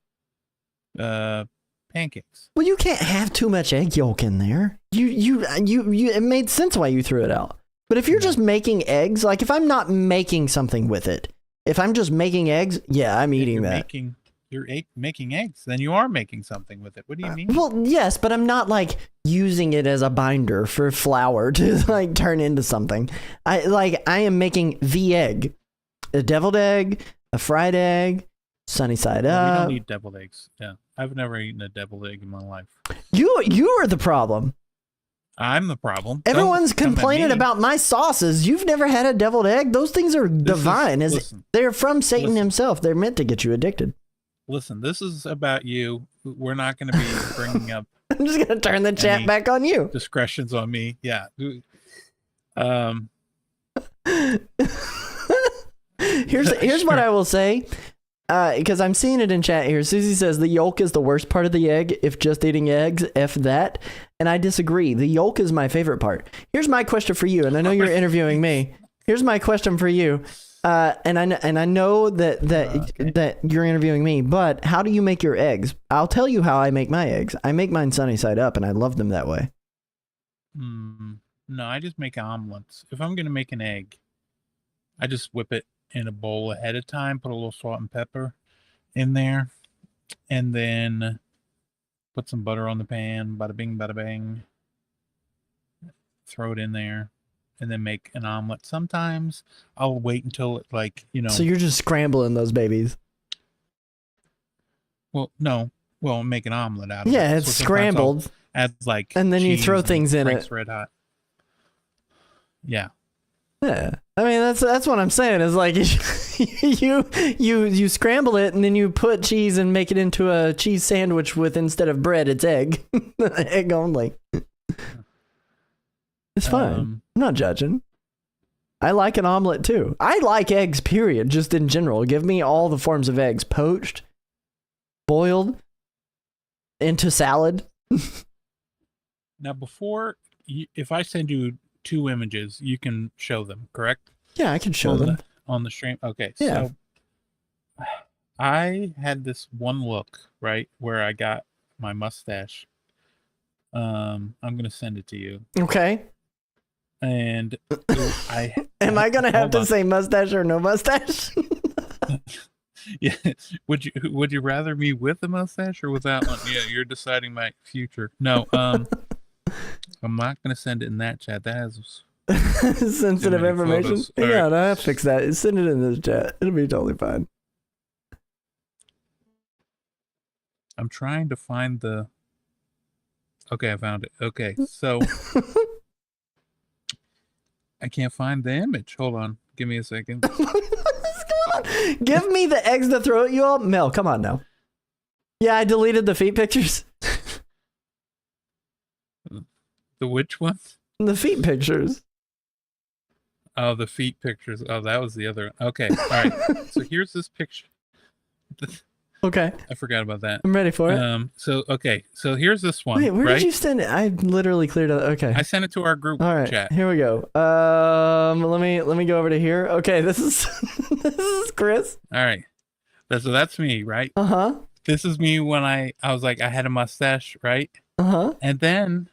Pancakes.
Well, you can't have too much egg yolk in there. You it made sense why you threw it out. But if you're just making eggs, like if I'm not making something with it, if I'm just making eggs, yeah, I'm eating that.
You're making eggs, then you are making something with it. What do you mean?
Well, yes, but I'm not like using it as a binder for flour to like turn into something. I am making the egg, a deviled egg, a fried egg, sunny side up.
We don't eat deviled eggs. Yeah, I've never eaten a deviled egg in my life.
You are the problem.
I'm the problem.
Everyone's complaining about my sauces. You've never had a deviled egg? Those things are divine. They're from Satan himself. They're meant to get you addicted.
Listen, this is about you. We're not going to be bringing up.
I'm just going to turn the chat back on you.
Discretions on me. Yeah. Um,
Here's what I will say. Because I'm seeing it in chat here. Susie says the yolk is the worst part of the egg. If just eating eggs, F that. And I disagree. The yolk is my favorite part. Here's my question for you, and I know you're interviewing me. Here's my question for you. And I know that you're interviewing me, but how do you make your eggs? I'll tell you how I make my eggs. I make mine sunny side up, and I love them that way.
No, I just make omelets. If I'm gonna make an egg, I just whip it in a bowl ahead of time, put a little salt and pepper in there, and then put some butter on the pan, bada bing, bada bang, throw it in there, and then make an omelet. Sometimes I'll wait until it, like,
So you're just scrambling those babies.
Well, no. Well, make an omelet out of it.
Yeah, it's scrambled.
Add like
and then you
cheese
throw
and
things in
Frank's
it.
Red Hot. Yeah.
Yeah, I mean that's what I'm saying is like you scramble it and then you put cheese and make it into a cheese sandwich with, instead of bread, it's egg, egg only. It's fine. I'm not judging. I like an omelet too. I like eggs, period, just in general. Give me all the forms of eggs: poached, boiled, into salad.
Now, if I send you 2 images, you can show them, correct?
Yeah, I can show them
on the stream. Okay,
yeah.
So I had this one look, right, where I got my mustache. I'm gonna send it to you.
Okay.
And
am I gonna have to say mustache or no mustache?
Yeah. Would you rather me with a mustache or without one? Yeah, you're deciding my future. No. I'm not gonna send it in that chat. That has
sensitive information. Yeah,
right.
I'll fix that. Send it in this chat. It'll be totally fine.
I'm trying to find the. Okay, I found it. Okay, so I can't find the image. Hold on, give me a second.
Give me the eggs to throw at you all, Mel. Come on now. Yeah, I deleted the feet pictures.
The which one?
The feet pictures.
Oh, the feet pictures. Oh, that was the other. Okay, all right. So here's this picture.
Okay.
I forgot about that.
I'm ready for it.
So here's this one.
Wait, where
right?
did you send it? I literally cleared it. Okay.
I sent it to our group
all right,
chat.
Here we go. Let me go over to here. Okay, this is this is Chris.
All right. So that's me, right?
Uh-huh.
This is me when I was like, I had a mustache, right?
Uh-huh.
And then,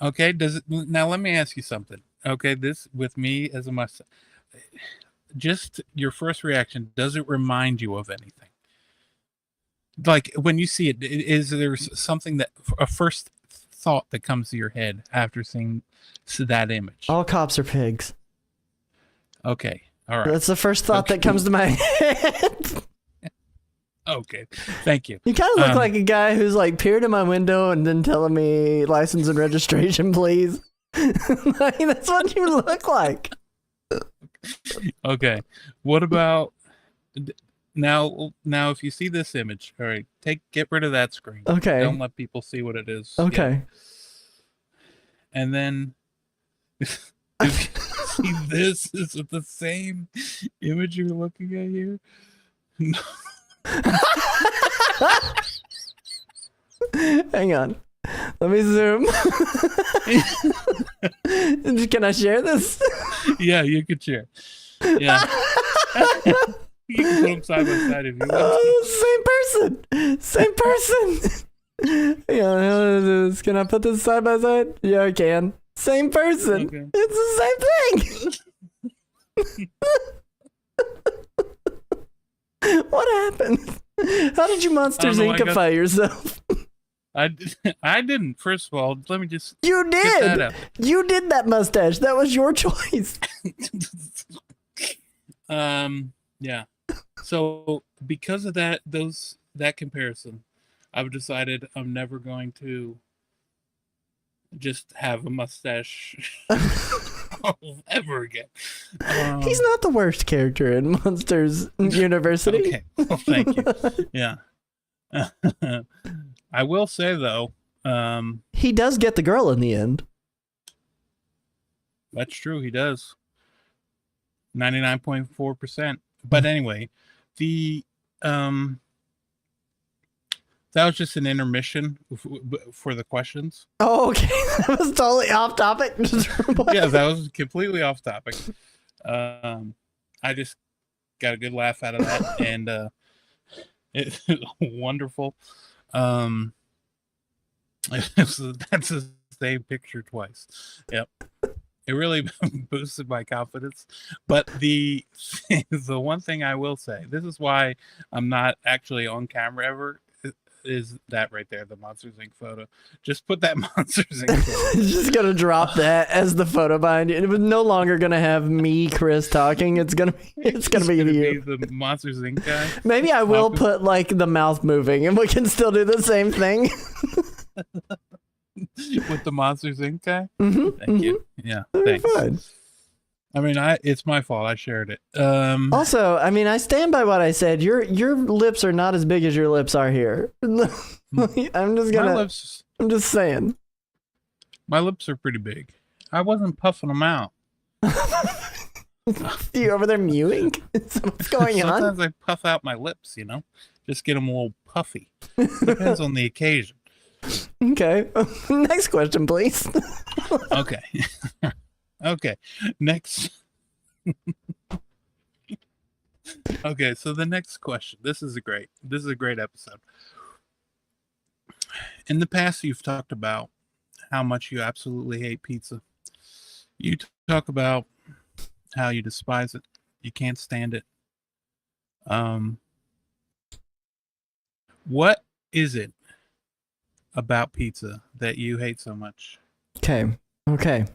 okay, now let me ask you something. Okay, this with me as a mustache, just your first reaction, does it remind you of anything? Like when you see it, is there something that a first thought that comes to your head after seeing that image?
All cops are pigs.
Okay, all right.
That's the first thought that comes to my head.
Okay, thank you.
You kind of look like a guy who's like peered in my window and then telling me license and registration, please. Like, that's what you look like.
Okay, what about now? If you see this image, all right, get rid of that screen.
Okay.
Don't let people see what it is.
Okay.
Yet. And then if you see this, is it the same image you're looking at here? No.
Hang on. Let me zoom. Can I share this?
Yeah, you can share. Yeah. You can put them side by side if you want.
Same person. Yeah, can I put this side by side? Yeah, I can. Same person. Okay. It's the same thing. What happened? How did you Monsters Inc-ify yourself?
I didn't. First of all, let me just.
You did. You did that mustache. That was your choice.
Yeah. So because of that comparison, I've decided I'm never going to just have a mustache ever again.
He's not the worst character in Monsters University.
Okay. Well, thank you. Yeah. I will say though,
he does get the girl in the end.
That's true. He does. 99.4%. But anyway, the that was just an intermission for the questions.
Oh, okay. That was totally off topic.
Yeah, that was completely off topic. I just got a good laugh out of that, and it's wonderful. That's the same picture twice. Yep. It really boosted my confidence. But the one thing I will say, this is why I'm not actually on camera ever, is that right there, the Monsters Inc. photo. Just put that Monsters Inc. photo.
Just gonna drop that as the photo behind you. It was no longer gonna have me, Chris, talking. It's gonna be you.
Be the Monsters Inc. guy.
Maybe I will put like the mouth moving, and we can still do the same thing.
With the Monsters Inc. guy?
Mm-hmm,
Thank you. Yeah, thanks.
Fine.
I mean, it's my fault. I shared it.
Also, I mean, I stand by what I said. Your lips are not as big as your lips are here. I'm just saying.
My lips are pretty big. I wasn't puffing them out.
You over there mewing? What's going on?
Sometimes I puff out my lips, just get them a little puffy. Depends on the occasion.
Okay. Next question, please.
Okay. Okay. Next. Okay, so the next question. This is a great episode. In the past, you've talked about how much you absolutely hate pizza. You talk about how you despise it. You can't stand it. What is it about pizza that you hate so much?
Okay.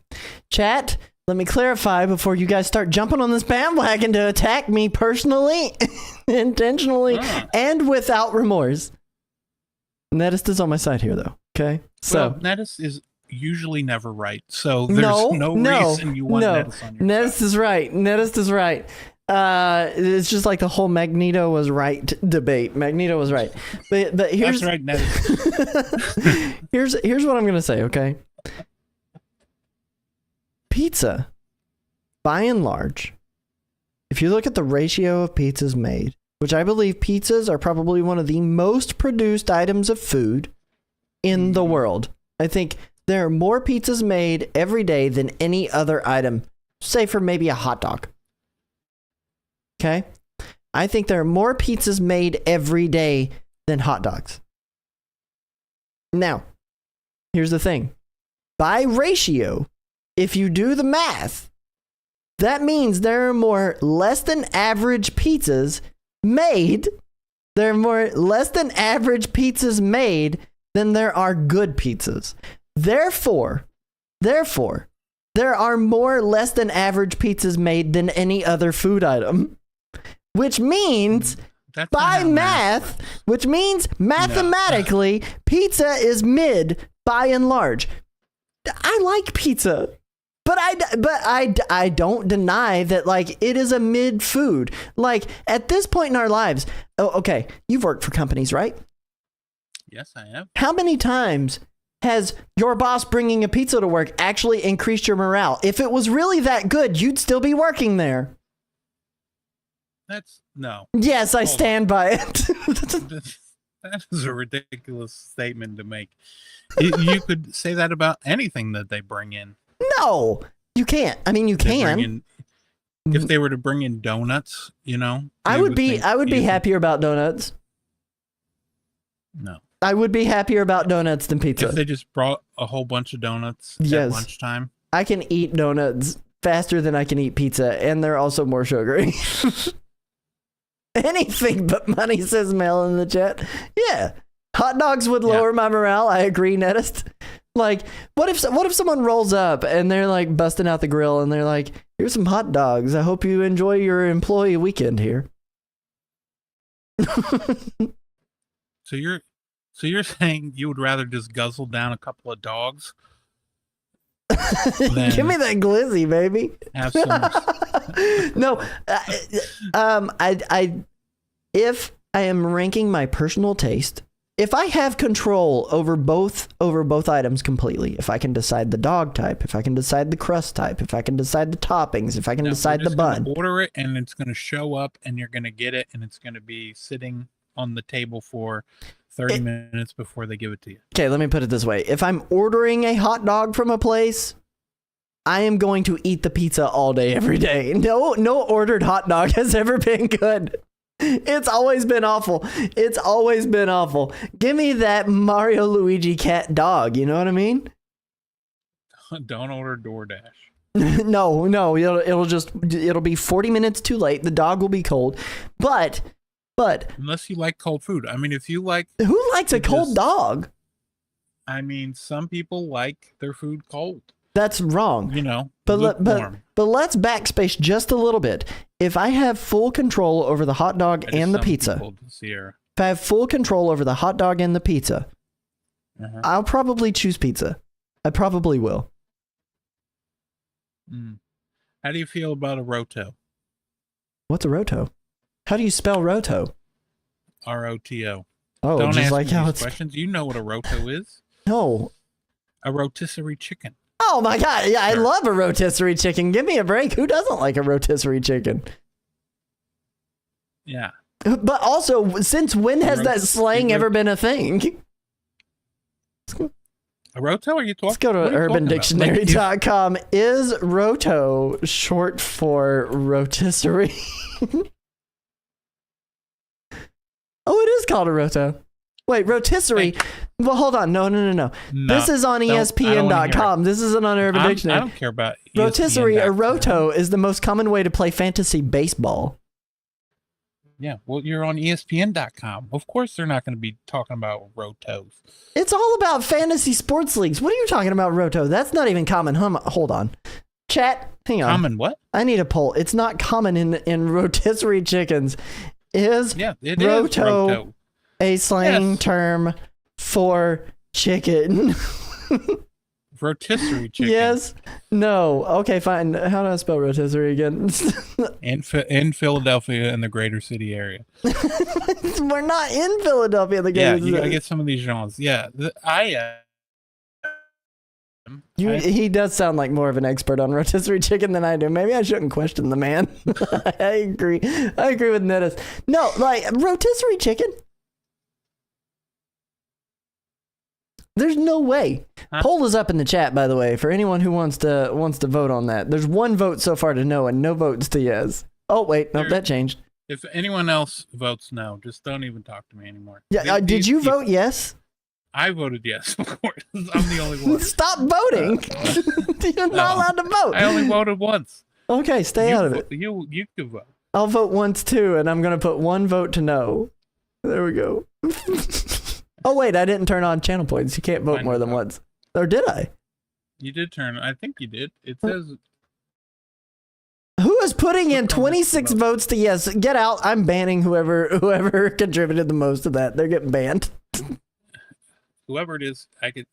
Chat, let me clarify before you guys start jumping on this bandwagon to attack me personally, intentionally, and without remorse. Nettist is on my side here, though. Okay?
So Nettist is usually never right. So there's no reason you want Nettist on your
Nettist
side.
is right. Nettist is right. It's just like the whole Magneto was right debate. Magneto was right. But here's
That's right, Nettist.
here's what I'm gonna say, okay? Pizza, by and large, if you look at the ratio of pizzas made, which I believe pizzas are probably one of the most produced items of food in the world. I think there are more pizzas made every day than any other item, say for maybe a hot dog. Okay? I think there are more pizzas made every day than hot dogs. Now, here's the thing. By ratio, if you do the math, that means there are more less than average pizzas made. There are more less than average pizzas made than there are good pizzas. Therefore, there are more less than average pizzas made than any other food item. Which means, by math, which means mathematically, pizza is mid by and large. I like pizza, but I don't deny that, like, it is a mid food. Like, at this point in our lives, okay, you've worked for companies, right?
Yes, I have.
How many times has your boss bringing a pizza to work actually increased your morale? If it was really that good, you'd still be working there.
No.
Yes, I stand by it.
That is a ridiculous statement to make. You could say that about anything that they bring in.
No, you can't. I mean, you can.
If they were to bring in donuts,
I would be happier about donuts.
No.
I would be happier about donuts than pizza.
If they just brought a whole bunch of donuts at lunchtime.
I can eat donuts faster than I can eat pizza, and they're also more sugary. Anything but money, says Mel in the chat. Yeah. Hot dogs would lower my morale. I agree, Nettist. Like, what if someone rolls up and they're like busting out the grill and they're like, here's some hot dogs. I hope you enjoy your employee weekend here.
So you're saying you would rather just guzzle down a couple of dogs?
Give me that glizzy, baby.
Have some.
No, if I am ranking my personal taste if I have control over both items completely, if I can decide the dog type, if I can decide the crust type, if I can decide the toppings, if I can decide the bun,
order it and it's going to show up and you're going to get it and it's going to be sitting on the table for 30 minutes before they give it to you.
Okay, let me put it this way. If I'm ordering a hot dog from a place, I am going to eat the pizza all day, every day. No ordered hot dog has ever been good. It's always been awful. It's always been awful. Give me that Mario Luigi cat dog. You know what I mean?
Don't order DoorDash.
No. It'll be 40 minutes too late. The dog will be cold. But
unless you like cold food. I mean, if you like,
who likes a cold dog?
I mean, some people like their food cold.
That's wrong.
You know,
but let's backspace just a little bit. If I have full control over the hot dog and the pizza, if I have full control over the hot dog and the pizza, I'll probably choose pizza. I probably will.
How do you feel about a roto?
What's a roto? How do you spell roto?
ROTO.
Oh,
don't
just
ask
like
me
how
these
it's
questions. You know what a roto is?
No.
A rotisserie chicken.
Oh my god! Yeah, I love a rotisserie chicken. Give me a break. Who doesn't like a rotisserie chicken?
Yeah.
But also, since when has that slang ever been a thing?
A roto? Are you talking?
Let's go to UrbanDictionary.com. Is roto short for rotisserie? Oh, it is called a roto. Wait, rotisserie. Well, hold on. No. This is on ESPN.com. This isn't on Urban Dictionary.
I don't care about
rotisserie. A roto is the most common way to play fantasy baseball.
Yeah, well, you're on ESPN.com. Of course, they're not going to be talking about rotos.
It's all about fantasy sports leagues. What are you talking about, roto? That's not even common. Hold on. Chat, hang on.
Common what?
I need a poll. It's not common in rotisserie chickens. Is roto a slang term for chicken?
Rotisserie chicken.
Yes. No. Okay, fine. How do I spell rotisserie again?
in Philadelphia and the greater city area.
We're not in Philadelphia.
You gotta get some of these genres. Yeah,
he does sound like more of an expert on rotisserie chicken than I do. Maybe I shouldn't question the man. I agree with Nettis. No, like rotisserie chicken. There's no way. Poll is up in the chat, by the way, for anyone who wants to vote on that. There's one vote so far to no and no votes to yes. Oh wait, no, that changed.
If anyone else votes no, just don't even talk to me anymore.
Yeah, did you vote yes?
I voted yes, of course. I'm the only one.
Stop voting. You're not allowed to vote.
I only voted once.
Okay, stay out of it.
You can vote.
I'll vote once too, and I'm going to put one vote to no. There we go. Oh, wait, I didn't turn on channel points. You can't vote more than once. Or did I?
You did turn. I think you did. It says...
Who is putting in 26 votes to yes? Get out. I'm banning whoever contributed the most to that. They're getting banned.
Whoever it is, I could.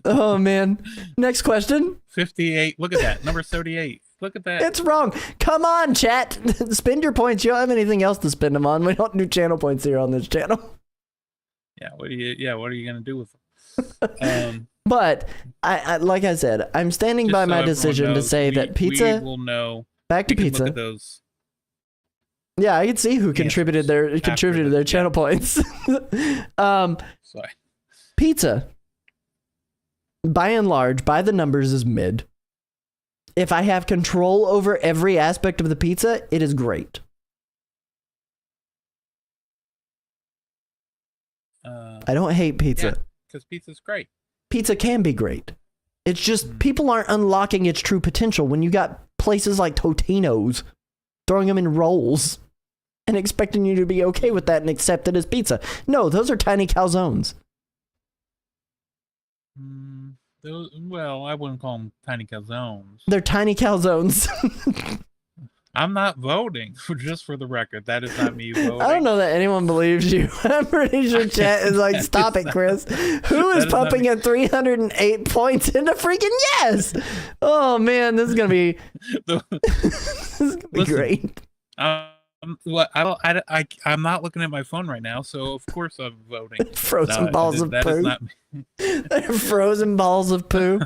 Oh man! Next question.
58. Look at that. Number 38. Look at that.
It's wrong. Come on, chat. Spend your points. You don't have anything else to spend them on. We don't do channel points here on this channel.
Yeah. What are you gonna do with them?
But I like I said, I'm standing by my decision to say that pizza.
We will know.
Back to pizza.
Look at those.
Yeah, I can see who contributed their channel points.
Sorry.
Pizza, by and large, by the numbers, is mid. If I have control over every aspect of the pizza, it is great. I don't hate pizza.
Because pizza's great.
Pizza can be great. It's just people aren't unlocking its true potential when you got places like Totino's throwing them in rolls and expecting you to be okay with that and accept it as pizza. No, those are tiny calzones.
Well, I wouldn't call them tiny calzones.
They're tiny calzones.
I'm not voting, just for the record. That is not me voting.
I don't know that anyone believes you. I'm pretty sure chat is like, stop it, Chris. Who is pumping in 308 points into freaking yes? Oh, man, this is going to be, this is gonna be great.
I'm Well, I'm not looking at my phone right now, so of course I'm voting.
Frozen balls of
That is
poo.
not me.
Frozen balls of poo.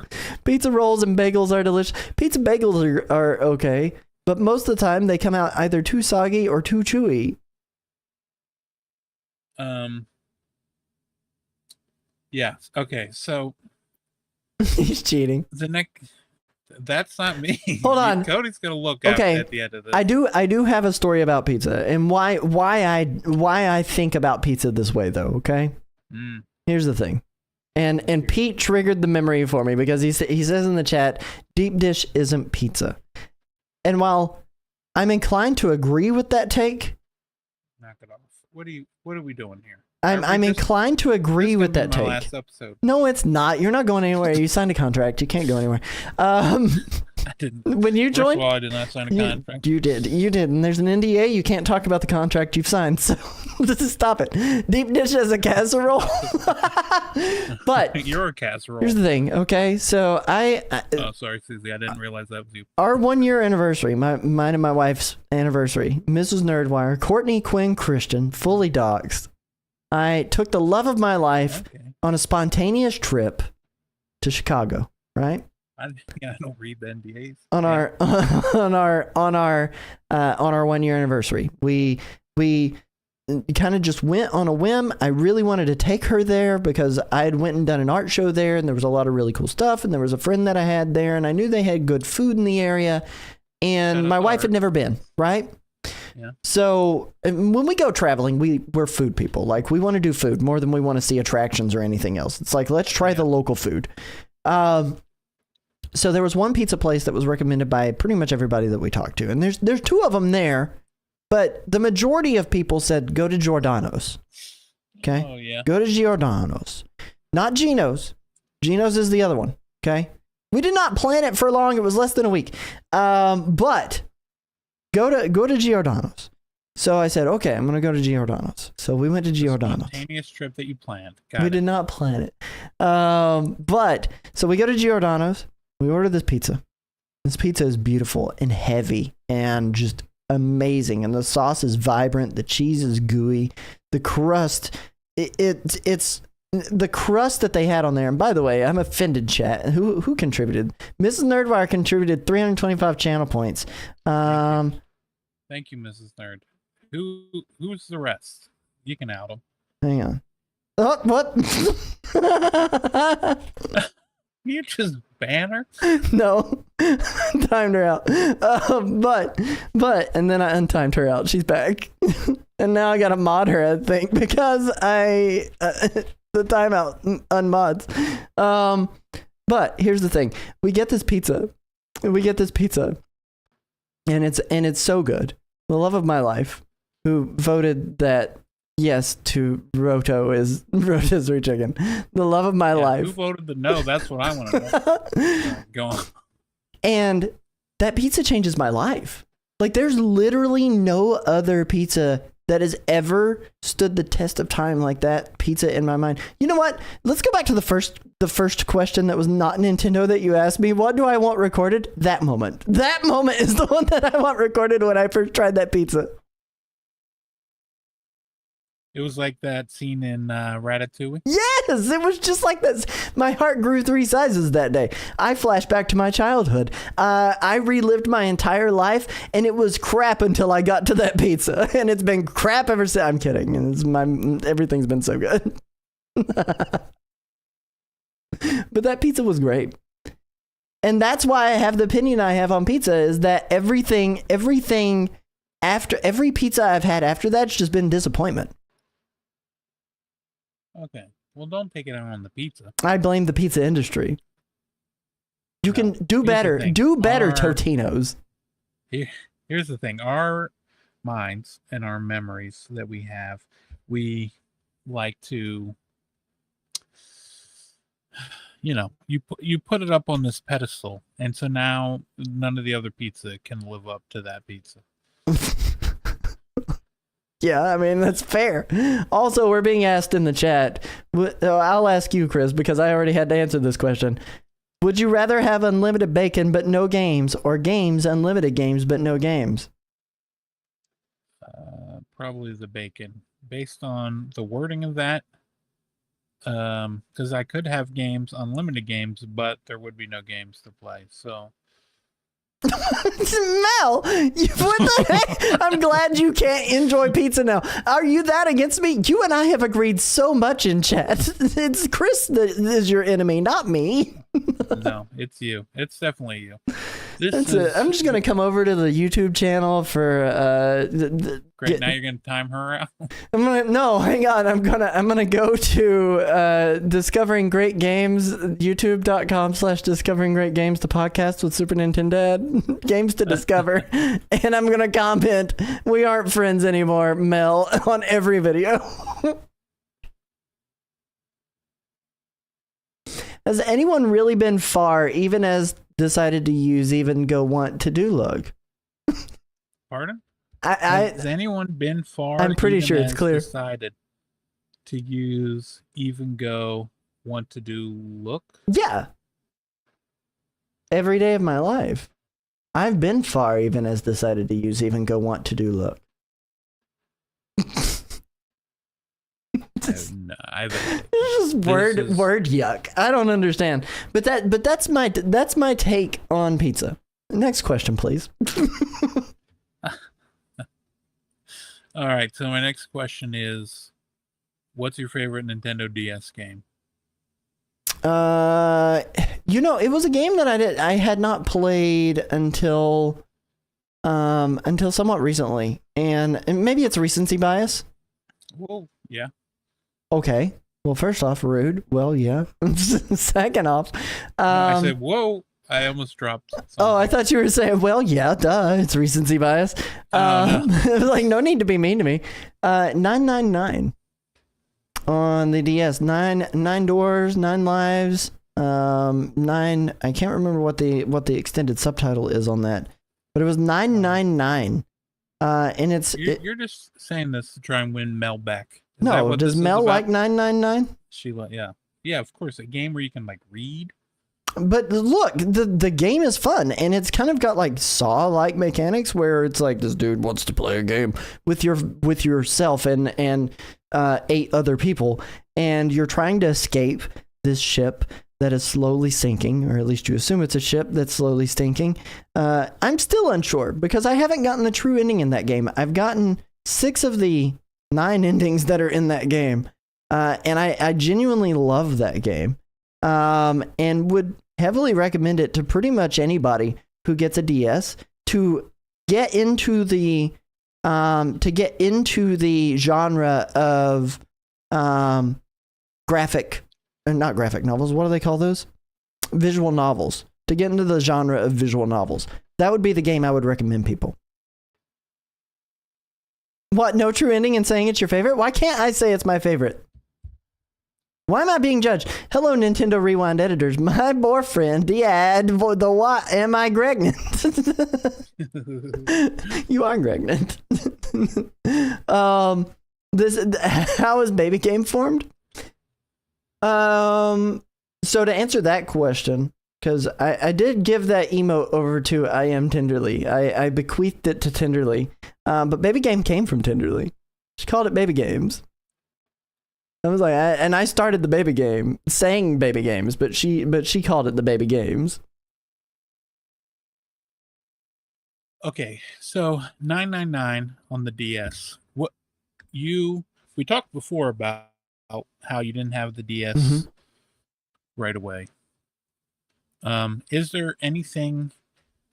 Pizza rolls and bagels are delicious. Pizza bagels are okay, but most of the time they come out either too soggy or too chewy.
Yeah. Okay. So
He's cheating.
the next. That's not me.
Hold on.
Cody's gonna look
Okay.
at the end of this.
I do have a story about pizza and why I think about pizza this way though, okay? Here's the thing. And Pete triggered the memory for me because he says in the chat, deep dish isn't pizza. And while I'm inclined to agree with that take,
knock it off. What are we doing here?
I'm inclined to agree with that take.
Last episode.
No, it's not. You're not going anywhere. You signed a contract. You can't go anywhere.
I didn't.
When you joined,
First of all, I did not sign a contract.
You did. And there's an NDA. You can't talk about the contract you've signed. So just stop it. Deep dish as a casserole. But
you're a casserole.
Here's the thing. Okay, so
oh, sorry, Susie. I didn't realize that was you.
Our 1 year anniversary, mine and my wife's anniversary. Mrs. Nerdwire, Courtney Quinn Christian, fully doxxed. I took the love of my life on a spontaneous trip to Chicago, right?
I don't read the NDAs.
On our 1 year anniversary, we kind of just went on a whim. I really wanted to take her there because I had went and done an art show there, and there was a lot of really cool stuff, and there was a friend that I had there, and I knew they had good food in the area, and my wife had never been, right?
Yeah. So
when we go traveling, we're food people. Like, we want to do food more than we want to see attractions or anything else. It's like, let's try the local food. So there was one pizza place that was recommended by pretty much everybody that we talked to. And there's two of them there, but the majority of people said, go to Giordano's. Okay.
Oh, yeah.
Go to Giordano's. Not Gino's. Gino's is the other one. Okay. We did not plan it for long. It was less than a week. But go to Giordano's. So I said, okay, I'm going to go to Giordano's. So we went to Giordano's.
Spontaneous trip that you planned.
We did not plan it. But so we go to Giordano's. We order this pizza. This pizza is beautiful and heavy and just amazing. And the sauce is vibrant. The cheese is gooey. The crust, it's the crust that they had on there. And by the way, I'm offended, chat. Who contributed? Mrs. Nerdwire contributed 325 channel points.
Thank you, Mrs. Nerd. Who's the rest? You can out them.
Hang on. Oh, what?
You just ban her?
No. Timed her out. But, and then I untimed her out. She's back. And now I gotta mod her, I think, because the timeout unmods. But here's the thing. We get this pizza. And it's so good. The love of my life, who voted that yes to Roto's chicken. The love of my life.
Who voted the no? That's what I want to know. Go on.
And that pizza changes my life. Like, there's literally no other pizza that has ever stood the test of time like that pizza in my mind. You know what? Let's go back to the first question that was not Nintendo that you asked me. What do I want recorded? That moment. That moment is the one that I want recorded when I first tried that pizza.
It was like that scene in Ratatouille.
Yes, it was just like this. My heart grew 3 sizes that day. I flashed back to my childhood. I relived my entire life, and it was crap until I got to that pizza, and it's been crap ever since. I'm kidding. Everything's been so good. But that pizza was great. And that's why I have the opinion I have on pizza, is that everything after every pizza I've had after that's just been disappointment.
Okay. Well, don't take it out on the pizza.
I blame the pizza industry. You can do better. Do better, Totino's.
Here's the thing. Our minds and our memories that we have, we like to, you put it up on this pedestal, and so now none of the other pizza can live up to that pizza.
Yeah, I mean, that's fair. Also, we're being asked in the chat. I'll ask you, Chris, because I already had to answer this question. Would you rather have unlimited bacon but no games, or unlimited games but no games?
Probably the bacon, based on the wording of that. Because I could have games, unlimited games, but there would be no games to play. So
Mel, what the heck? I'm glad you can't enjoy pizza now. Are you that against me? You and I have agreed so much in chat. It's Chris that is your enemy, not me.
no, it's you. It's definitely you.
That's it. I'm just gonna come over to the YouTube channel for
Great. Now you're gonna time her out.
Hang on. I'm gonna go to Discovering Great Games, youtube.com/Discovering Great Games, the podcast with Super Nintendo Dad, games to discover, and I'm gonna comment, "We aren't friends anymore, Mel," on every video. Has anyone really been far, even as decided to use even go want to do look?
Pardon?
Has
anyone been far?
I'm pretty sure it's clear.
Decided to use even go want to do look?
Yeah. Every day of my life. I've been far even as decided to use even go want to do look. It's just word yuck. I don't understand. But that's my take on pizza. Next question, please.
All right, so my next question is, what's your favorite Nintendo DS game?
It was a game that I had not played until somewhat recently, and maybe it's recency bias.
Well, yeah.
Okay. Well, first off, rude. Well, yeah. Second off,
I said, whoa. I almost dropped something.
Oh, I thought you were saying, well, yeah, duh, it's recency bias.
No.
It was like, no need to be mean to me. 999 on the DS. Nine doors, 9 lives, 9. I can't remember what the extended subtitle is on that, but it was 999. And
you're just saying this to try and win Mel back.
No, does Mel like 999?
Yeah, of course. A game where you can like read.
But look, the game is fun, and it's kind of got like Saw-like mechanics where it's like this dude wants to play a game with yourself and 8 other people, and you're trying to escape this ship that is slowly sinking, or at least you assume it's a ship that's slowly sinking. I'm still unsure because I haven't gotten the true ending in that game. I've gotten 6 of the 9 endings that are in that game, and I genuinely love that game. And would heavily recommend it to pretty much anybody who gets a DS to get into the genre of not graphic novels. What do they call those? Visual novels. To get into the genre of visual novels. That would be the game I would recommend people. What? No true ending and saying it's your favorite? Why can't I say it's my favorite? Why am I being judged? Hello, Nintendo Rewind editors. My boyfriend, am I pregnant? You are pregnant. How is Baby Game formed? So to answer that question, because I did give that emote over to I Am Tenderly. I bequeathed it to Tenderly. But Baby Game came from Tenderly. She called it Baby Games. I was like, I started the baby game saying baby games, but she called it the Baby Games.
Okay, so 999 on the DS. We talked before about how you didn't have the DS right away. Is there anything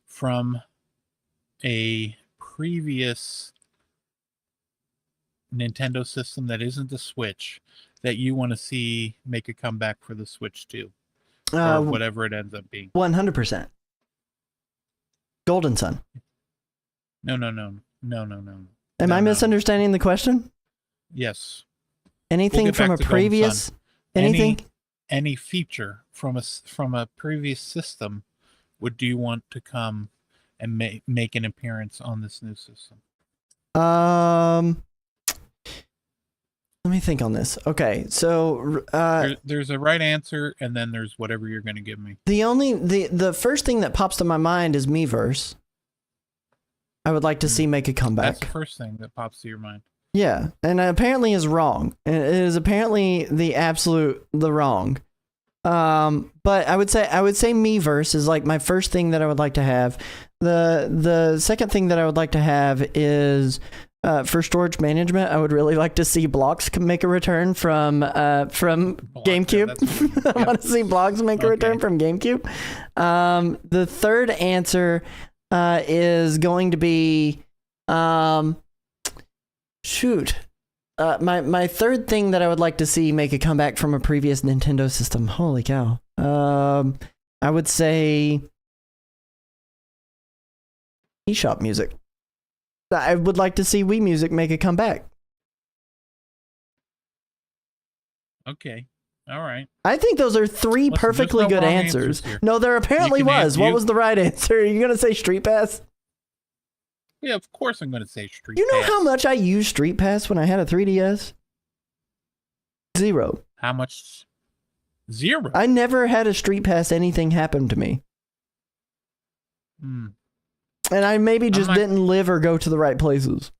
from a previous Nintendo system that isn't the Switch that you want to see make a comeback for the Switch too, or whatever it ends up being?
100%. Golden Sun.
No.
Am I misunderstanding the question?
Yes.
Anything from a previous anything?
Any feature from a previous system do you want to come and make an appearance on this new system?
Let me think on this. Okay, so
there's a right answer, and then there's whatever you're going to give me.
The first thing that pops to my mind is Miiverse. I would like to see make a
That's
comeback.
the first thing that pops to your mind.
Yeah, and apparently is wrong. It is apparently the wrong. But I would say Miiverse is like my first thing that I would like to have. The second thing that I would like to have is for storage management. I would really like to see blocks make a return from GameCube.
Yeah,
I want to see blocks make a return from GameCube. The third answer is going to be shoot. My third thing that I would like to see make a comeback from a previous Nintendo system. Holy cow. I would say eShop music. I would like to see Wii music make a comeback.
Okay. All right.
I think those are three
Listen,
perfectly
there's no
good
wrong
answers.
answers here.
No, there apparently
You can
was. What was the right answer? Are you going to say Street Pass?
Yeah, of course I'm going to say Street
You know
Pass.
how much I used Street Pass when I had a 3DS? 0.
How much? 0.
I never had a Street Pass anything happen to me.
Hmm.
And I maybe just
not-
didn't live or go to the right places.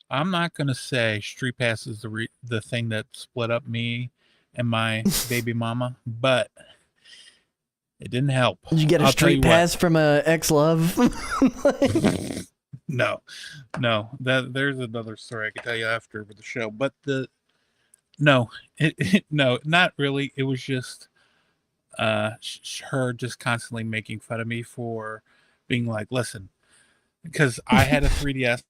I'm not going to say Street Pass is the thing that split up me and my baby mama, but it didn't help.
Did you get a
I'll tell
Street
you
Pass from a ex-love?
No. There's another story I could tell you after the show, but no, not really. It was just her just constantly making fun of me for being like, listen, because I had a 3DS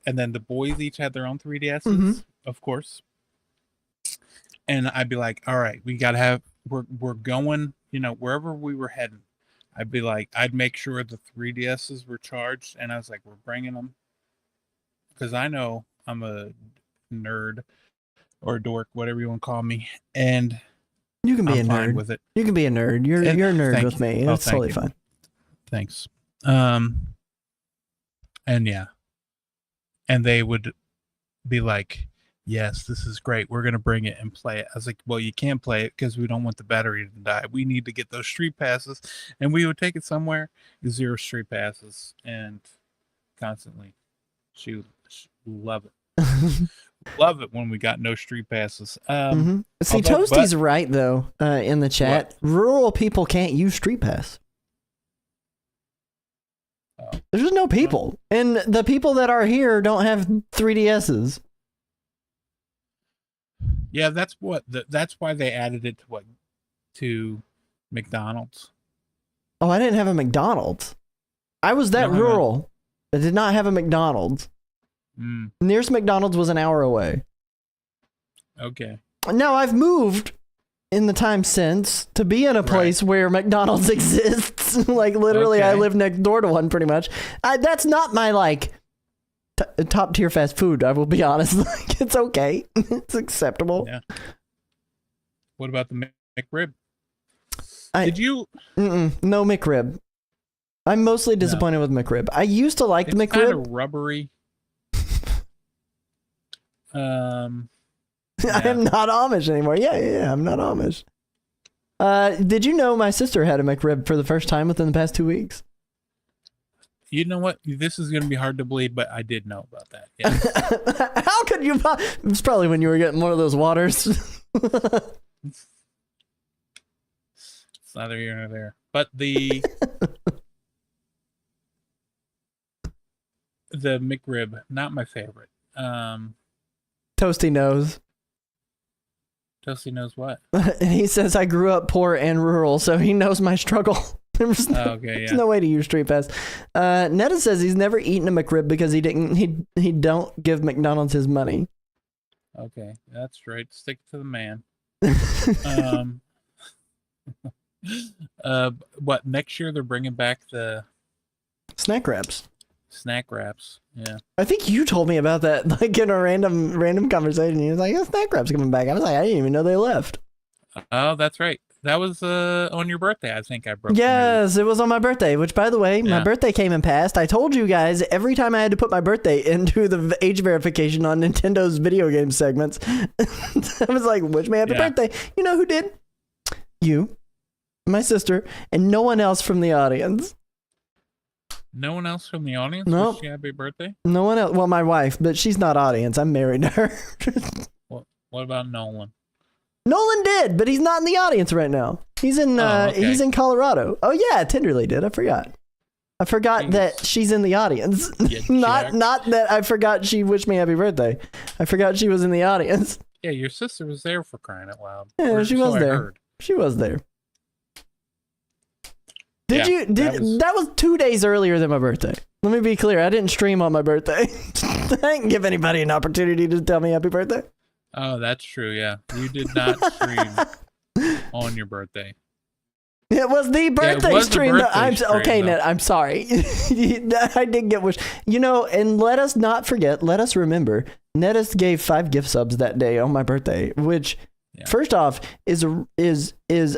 and then the boys each had their own 3DSs, of course. And I'd be like, all right, we got to have, we're going, wherever we were heading. I'd be like, I'd make sure the 3DSs were charged. And I was like, we're bringing them. Because I know I'm a nerd or a dork, whatever you want to call me. And
You can be
I'm
a
fine
nerd.
with it.
You can be a nerd. You're a nerd
Thank
with
you.
me.
Oh,
It's
thank
totally
you.
fine.
Thanks. And yeah. And they would be like, yes, this is great. We're going to bring it and play it. I was like, well, you can't play it because we don't want the battery to die. We need to get those street passes. And we would take it somewhere, 0 street passes, and constantly. She would love it. Love it when we got no street passes.
See,
although-
Toasty's right, though, in the chat.
What?
Rural people can't use Street Pass.
Oh.
There's just no people. And the people that are here don't have 3DSs.
Yeah, that's why they added it to McDonald's.
Oh, I didn't have a McDonald's. I was that
You don't have a-
rural. I did not have a McDonald's. Nearest McDonald's was an hour away.
Okay.
Now, I've moved in the time since to be in a place where McDonald's exists. Like, literally, I
Okay.
live next door to one, pretty much. That's not my, like, top tier fast food, I will be honest. Like, it's okay. It's acceptable.
Yeah. What about the McRib?
I-
Did you?
No McRib. I'm mostly disappointed with McRib. I used to like the
It's kind
McRib.
of rubbery.
I am not Amish anymore. Yeah, I'm not Amish. Did you know my sister had a McRib for the first time within the past 2 weeks?
You know what? This is going to be hard to believe, but I did know about that. Yeah.
How could you? It's probably when you were getting one of those waters.
It's neither here nor there. But the McRib, not my favorite.
Toasty knows.
Toasty knows what.
And he says I grew up poor and rural, so he knows my struggle. There's no,
Okay,
there's
yeah.
no way to use Street Pass. Netta says he's never eaten a McRib because he don't give McDonald's his money.
Okay, that's right. Stick to the man. What, next year they're bringing back the
Snack wraps.
snack wraps? Yeah.
I think you told me about that, like in a random conversation. He was like, snack wraps coming back. I was like, I didn't even know they left.
Oh, that's right. That was on your birthday. I think I broke. the
Yes, it was on my birthday, which, by the way, my
Yeah.
birthday came and passed. I told you guys every time I had to put my birthday into the age verification on Nintendo's video game segments. I was like, wish me happy
Yeah.
birthday. You know who did? You, my sister, and no one else from the audience.
No one else from the audience
Nope.
wished you happy birthday?
No one else. Well, my wife, but she's not audience. I'm married to her.
What about Nolan?
Nolan did, but he's not in the audience right now. He's in
okay.
he's in Colorado. Oh yeah, Tenderly did. I forgot. I forgot that she's in the audience. not that I forgot she wished me happy birthday. I forgot she was in the audience.
Yeah, your sister was there, for crying out loud.
Yeah, she was there. She was there. That was 2 days earlier than my birthday. Let me be clear. I didn't stream on my birthday. I didn't give anybody an opportunity to tell me happy birthday.
Oh, that's true. Yeah, you did not stream on your birthday.
It was the birthday stream. Okay, Ned, I'm sorry. I did get wish. And let us not forget, let us remember, Nedis gave 5 gift subs that day on my birthday, which, first off, is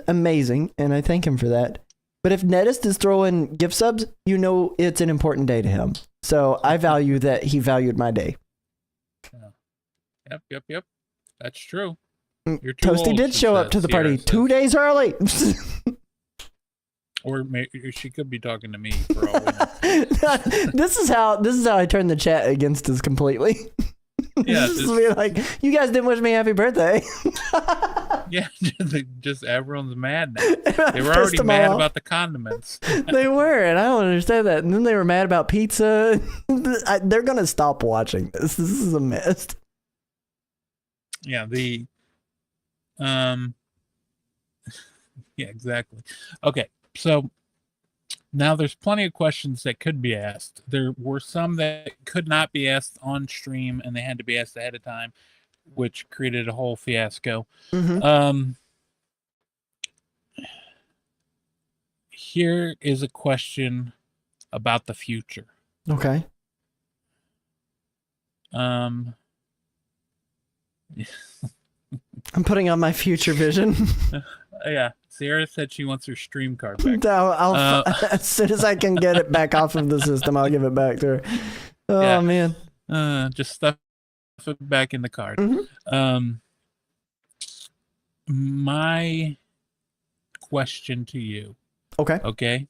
amazing, and I thank him for that. But if Nedis is throwing gift subs, it's an important day to him. So I value that he valued my day.
Yep. That's true.
Toasty did show up to the party 2 days early.
Or maybe she could be talking to me for all we know.
This is how I turn the chat against us completely. Yeah, this is me like, you guys didn't wish me happy birthday.
Yeah, just everyone's mad now. They were already mad about the condiments.
They were, and I don't understand that. And then they were mad about pizza. They're gonna stop watching this. This is a mess.
Yeah, yeah, exactly. Okay, so now there's plenty of questions that could be asked. There were some that could not be asked on stream, and they had to be asked ahead of time, which created a whole fiasco.
Mm-hmm.
Here is a question about the future.
Okay.
I'm
putting on my future vision.
Yeah, Sierra said she wants her stream card back.
I'll as soon as I can get it back off of the system, I'll give it back to her. Oh yeah. Man.
Just stuff it back in the card.
Mm-hmm.
My question to you. Okay.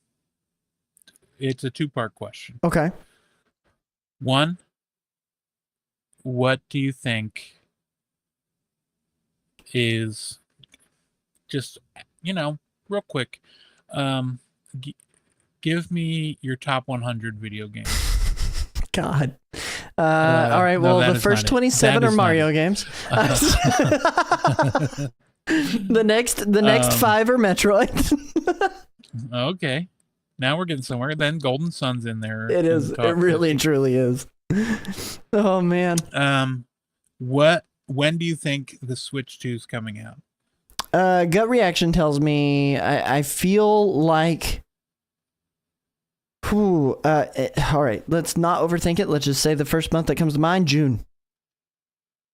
It's a 2-part question.
Okay.
1, what do you think is, just, real quick, give me your top 100 video games.
God. All right. Well, the first 27 are Mario games. The next 5 are Metroid.
Okay. Now we're getting somewhere. Then Golden Sun's in there.
It is. It really and truly is. Oh man.
When do you think the Switch 2 is coming out?
Gut reaction tells me I feel like. All right. Let's not overthink it. Let's just say the first month that comes to mind, June.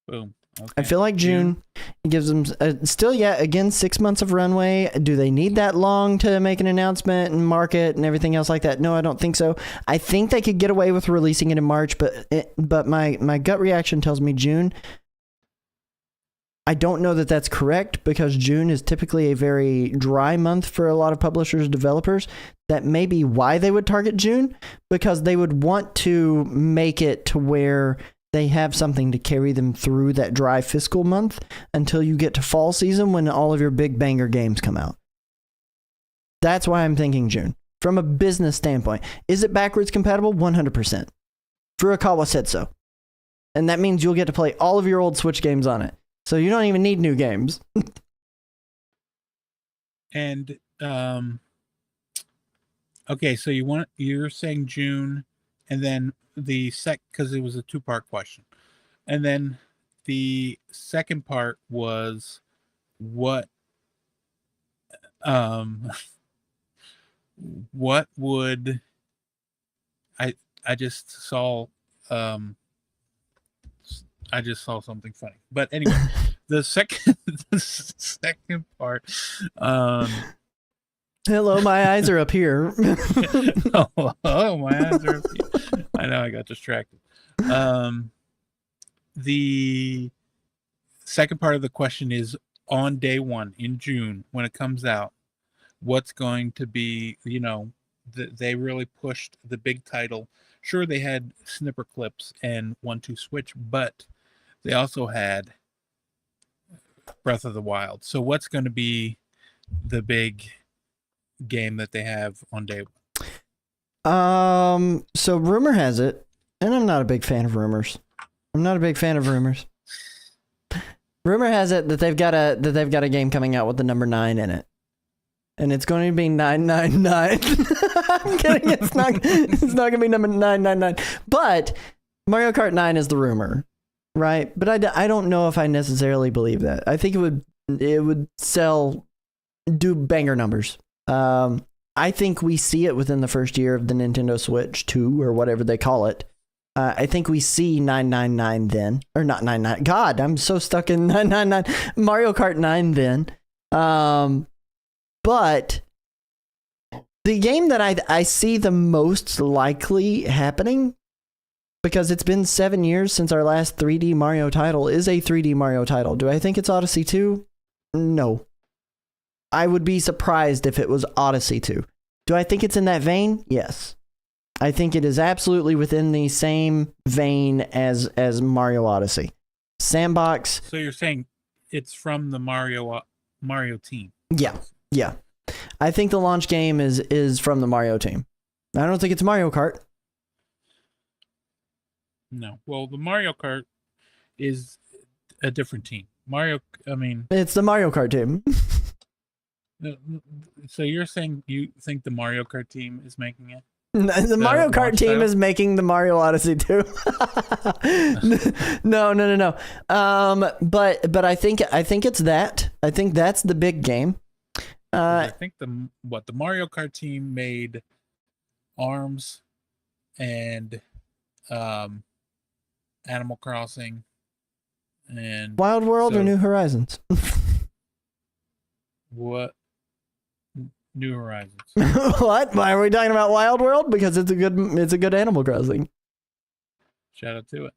Boom. Okay.
I feel like June gives them again 6 months of runway. Do they need that long to make an announcement and market and everything else like that? No, I don't think so. I think they could get away with releasing it in March, but my gut reaction tells me June. I don't know that that's correct because June is typically a very dry month for a lot of publishers and developers. That may be why they would target June, because they would want to make it to where they have something to carry them through that dry fiscal month until you get to fall season when all of your big banger games come out. That's why I'm thinking June. From a business standpoint, is it backwards compatible? 100%. Furukawa said so. And that means you'll get to play all of your old Switch games on it. So you don't even need new games.
And okay, so you're saying June, and then because it was a 2-part question, and then the second part was what would I just saw something funny. But anyway, the second part.
Hello, my eyes are up here.
Oh, my eyes are up here. I know, I got distracted. The second part of the question is, on day 1 in June, when it comes out, what's going to be, they really pushed the big title. Sure, they had snipper clips and 1-2 switch, but they also had Breath of the Wild. So what's going to be the big game that they have on day one?
So rumor has it, and I'm not a big fan of rumors. Rumor has it that they've got a game coming out with the number 9 in it. And it's going to be 999. I'm kidding. It's not going to be number 999. But Mario Kart 9 is the rumor, right? But I don't know if I necessarily believe that. I think it would do banger numbers. I think we see it within the first year of the Nintendo Switch 2 or whatever they call it. I think we see 999 then, or not 99. God, I'm so stuck in 999. Mario Kart 9 then. But the game that I see the most likely happening, because it's been 7 years since our last 3D Mario title, is a 3D Mario title. Do I think it's Odyssey 2? No. I would be surprised if it was Odyssey 2. Do I think it's in that vein? Yes. I think it is absolutely within the same vein as Mario Odyssey. Sandbox.
So you're saying it's from the Mario team?
Yeah. Yeah. I think the launch game is from the Mario team. I don't think it's Mario Kart.
No. Well, the Mario Kart is a different team.
It's the Mario Kart team.
So you're saying you think the Mario Kart team is making it?
The Mario Kart team is making the Mario Odyssey too. No. But I think it's that. I think that's the big game.
I think the Mario Kart team made ARMS and Animal Crossing and
Wild World or New Horizons.
What? New Horizons.
What? Why are we talking about Wild World? Because it's a good Animal Crossing.
Shout out to it.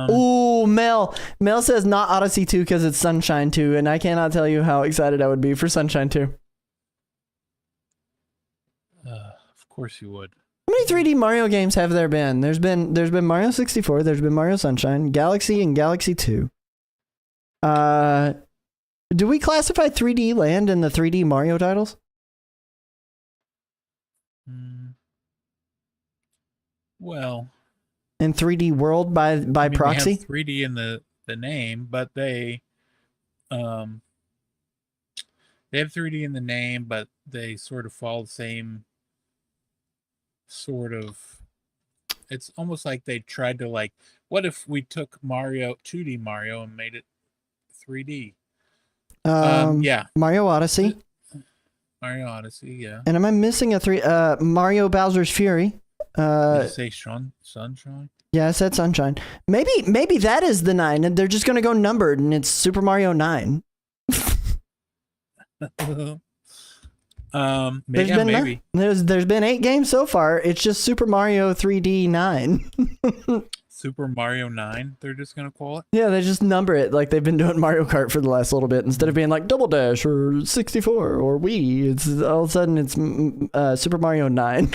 Ooh, Mel says not Odyssey 2 because it's Sunshine 2, and I cannot tell you how excited I would be for Sunshine 2.
Of course you would.
How many 3D Mario games have there been? There's been Mario 64, there's been Mario Sunshine, Galaxy, and Galaxy 2. Do we classify 3D Land in the 3D Mario titles?
Well,
in 3D World by proxy?
They have 3D in the name, but they have 3D in the name, but they sort of follow the same sort of. It's almost like they tried to what if we took 2D Mario and made it 3D? Yeah.
Mario Odyssey.
Mario Odyssey, yeah.
And am I missing Mario Bowser's Fury?
Did you say Sunshine?
Yeah, I said Sunshine. Maybe that is the 9, and they're just gonna go numbered, and it's Super Mario 9.
Maybe.
There's been 8 games so far. It's just Super Mario 3D 9.
Super Mario 9, they're just gonna call it?
Yeah, they just number it like they've been doing Mario Kart for the last little bit. Instead of being like Double Dash or 64 or Wii, it's all of a sudden it's Super Mario 9.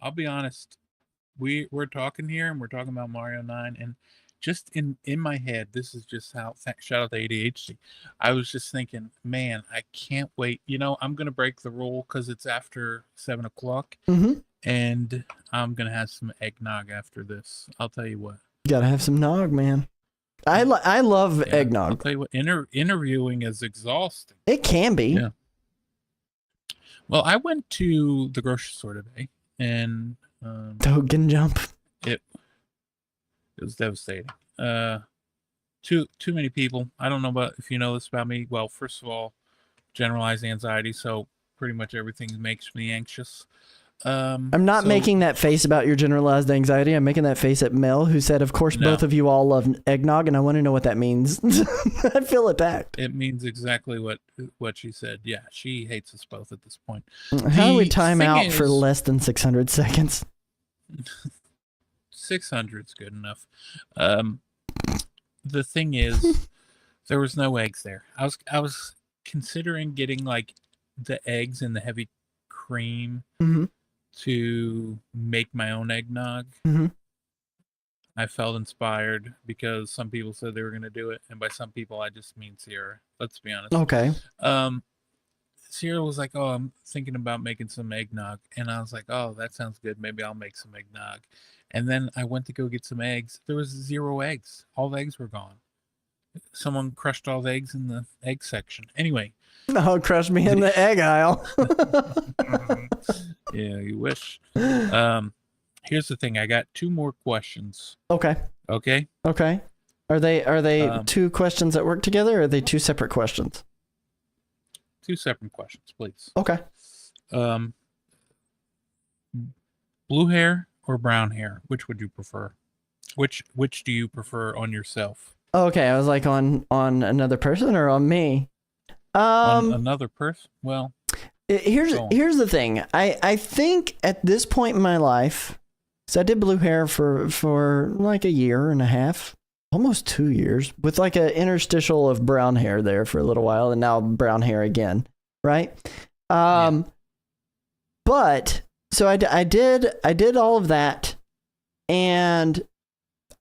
I'll be honest. We're talking here and we're talking about Mario 9, and just in my head, this is just how shout out to ADHD. I was just thinking, man, I can't wait. I'm gonna break the rule because it's after 7 o'clock.
Mm-hmm.
And I'm gonna have some eggnog after this. I'll tell you what.
You gotta have some nog, man. I love eggnog.
I'll tell you what. Interviewing is exhausting.
It can be.
Yeah. Well, I went to the grocery store today, and
token jump.
It was devastating. Too many people. I don't know if you know this about me. Well, first of all, generalized anxiety. So pretty much everything makes me anxious.
I'm not making that face about your generalized anxiety. I'm making that face at Mel, who said, of course, both of you all love eggnog, and I want to know what that means. I feel attacked.
It means exactly what she said. Yeah, she hates us both at this point.
How do we time out for less than 600 seconds?
600's good enough. The thing is, there was no eggs there. I was considering getting the eggs in the heavy cream
Mm-hmm.
to make my own eggnog.
Mm-hmm.
I felt inspired because some people said they were going to do it, and by some people I just mean Sierra. Let's be honest.
Okay.
Sierra was like, "Oh, I'm thinking about making some eggnog," and I was like, "Oh, that sounds good. Maybe I'll make some eggnog." And then I went to go get some eggs. There was 0 eggs. All the eggs were gone. Someone crushed all the eggs in the egg section. Anyway.
Oh, crush me in the egg aisle.
Yeah, you wish. Here's the thing. I got 2 more questions.
Okay.
Okay.
Okay. Are they 2 questions that work together, or are they 2 separate questions?
2 separate questions, please.
Okay.
Blue hair or brown hair? Which would you prefer? Which do you prefer on yourself?
Okay, I was like on another person or on me.
On another person? Well,
here's the thing. I think at this point in my life, so I did blue hair for like a year and a half, almost 2 years, with like an interstitial of brown hair there for a little while, and now brown hair again, right?
Yeah.
But so I did all of that, and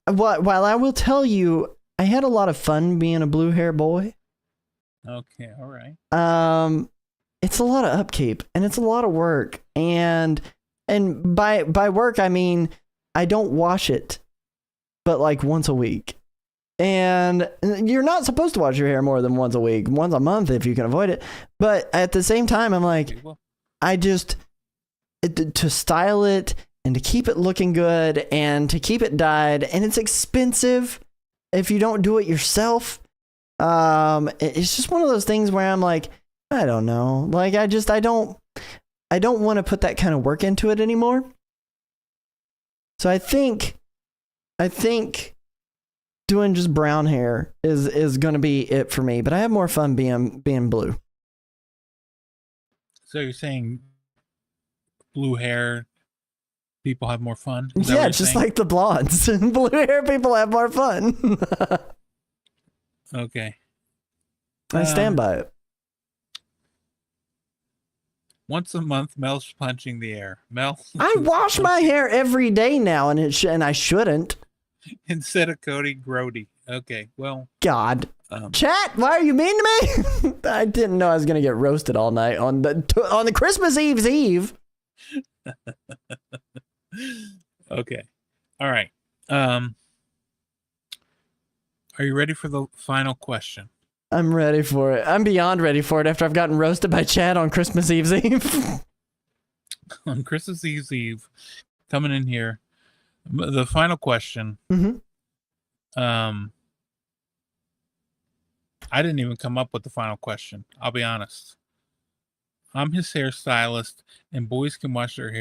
while I will tell you, I had a lot of fun being a blue hair boy.
Okay, all right.
It's a lot of upkeep and it's a lot of work, and by work I mean I don't wash it, but like once a week. And you're not supposed to wash your hair more than once a week, once a month if you can avoid it. But at the same time, I'm like, I just to style it and to keep it looking good and to keep it dyed, and it's expensive if you don't do it yourself. It's just one of those things where I'm like, I don't know. Like I don't want to put that kind of work into it anymore. So I think doing just brown hair is going to be it for me, but I have more fun being blue.
So you're saying blue hair people have more fun?
Yeah, just like the blondes. Blue hair people have more fun.
Okay.
I stand by it.
Once a month, Mel's punching the air. Mel,
I wash my hair every day now, and and I shouldn't.
Instead of Cody Grody. Okay, well.
God. Chat, why are you mean to me? I didn't know I was gonna get roasted all night on the Christmas Eve's Eve.
Okay. All right. Are you ready for the final question?
I'm ready for it. I'm beyond ready for it after I've gotten roasted by Chad on Christmas Eve's Eve.
On Christmas Eve's Eve, coming in here, the final question.
Mm-hmm.
I didn't even come up with the final question. I'll be honest. I'm his hairstylist, and boys can wash their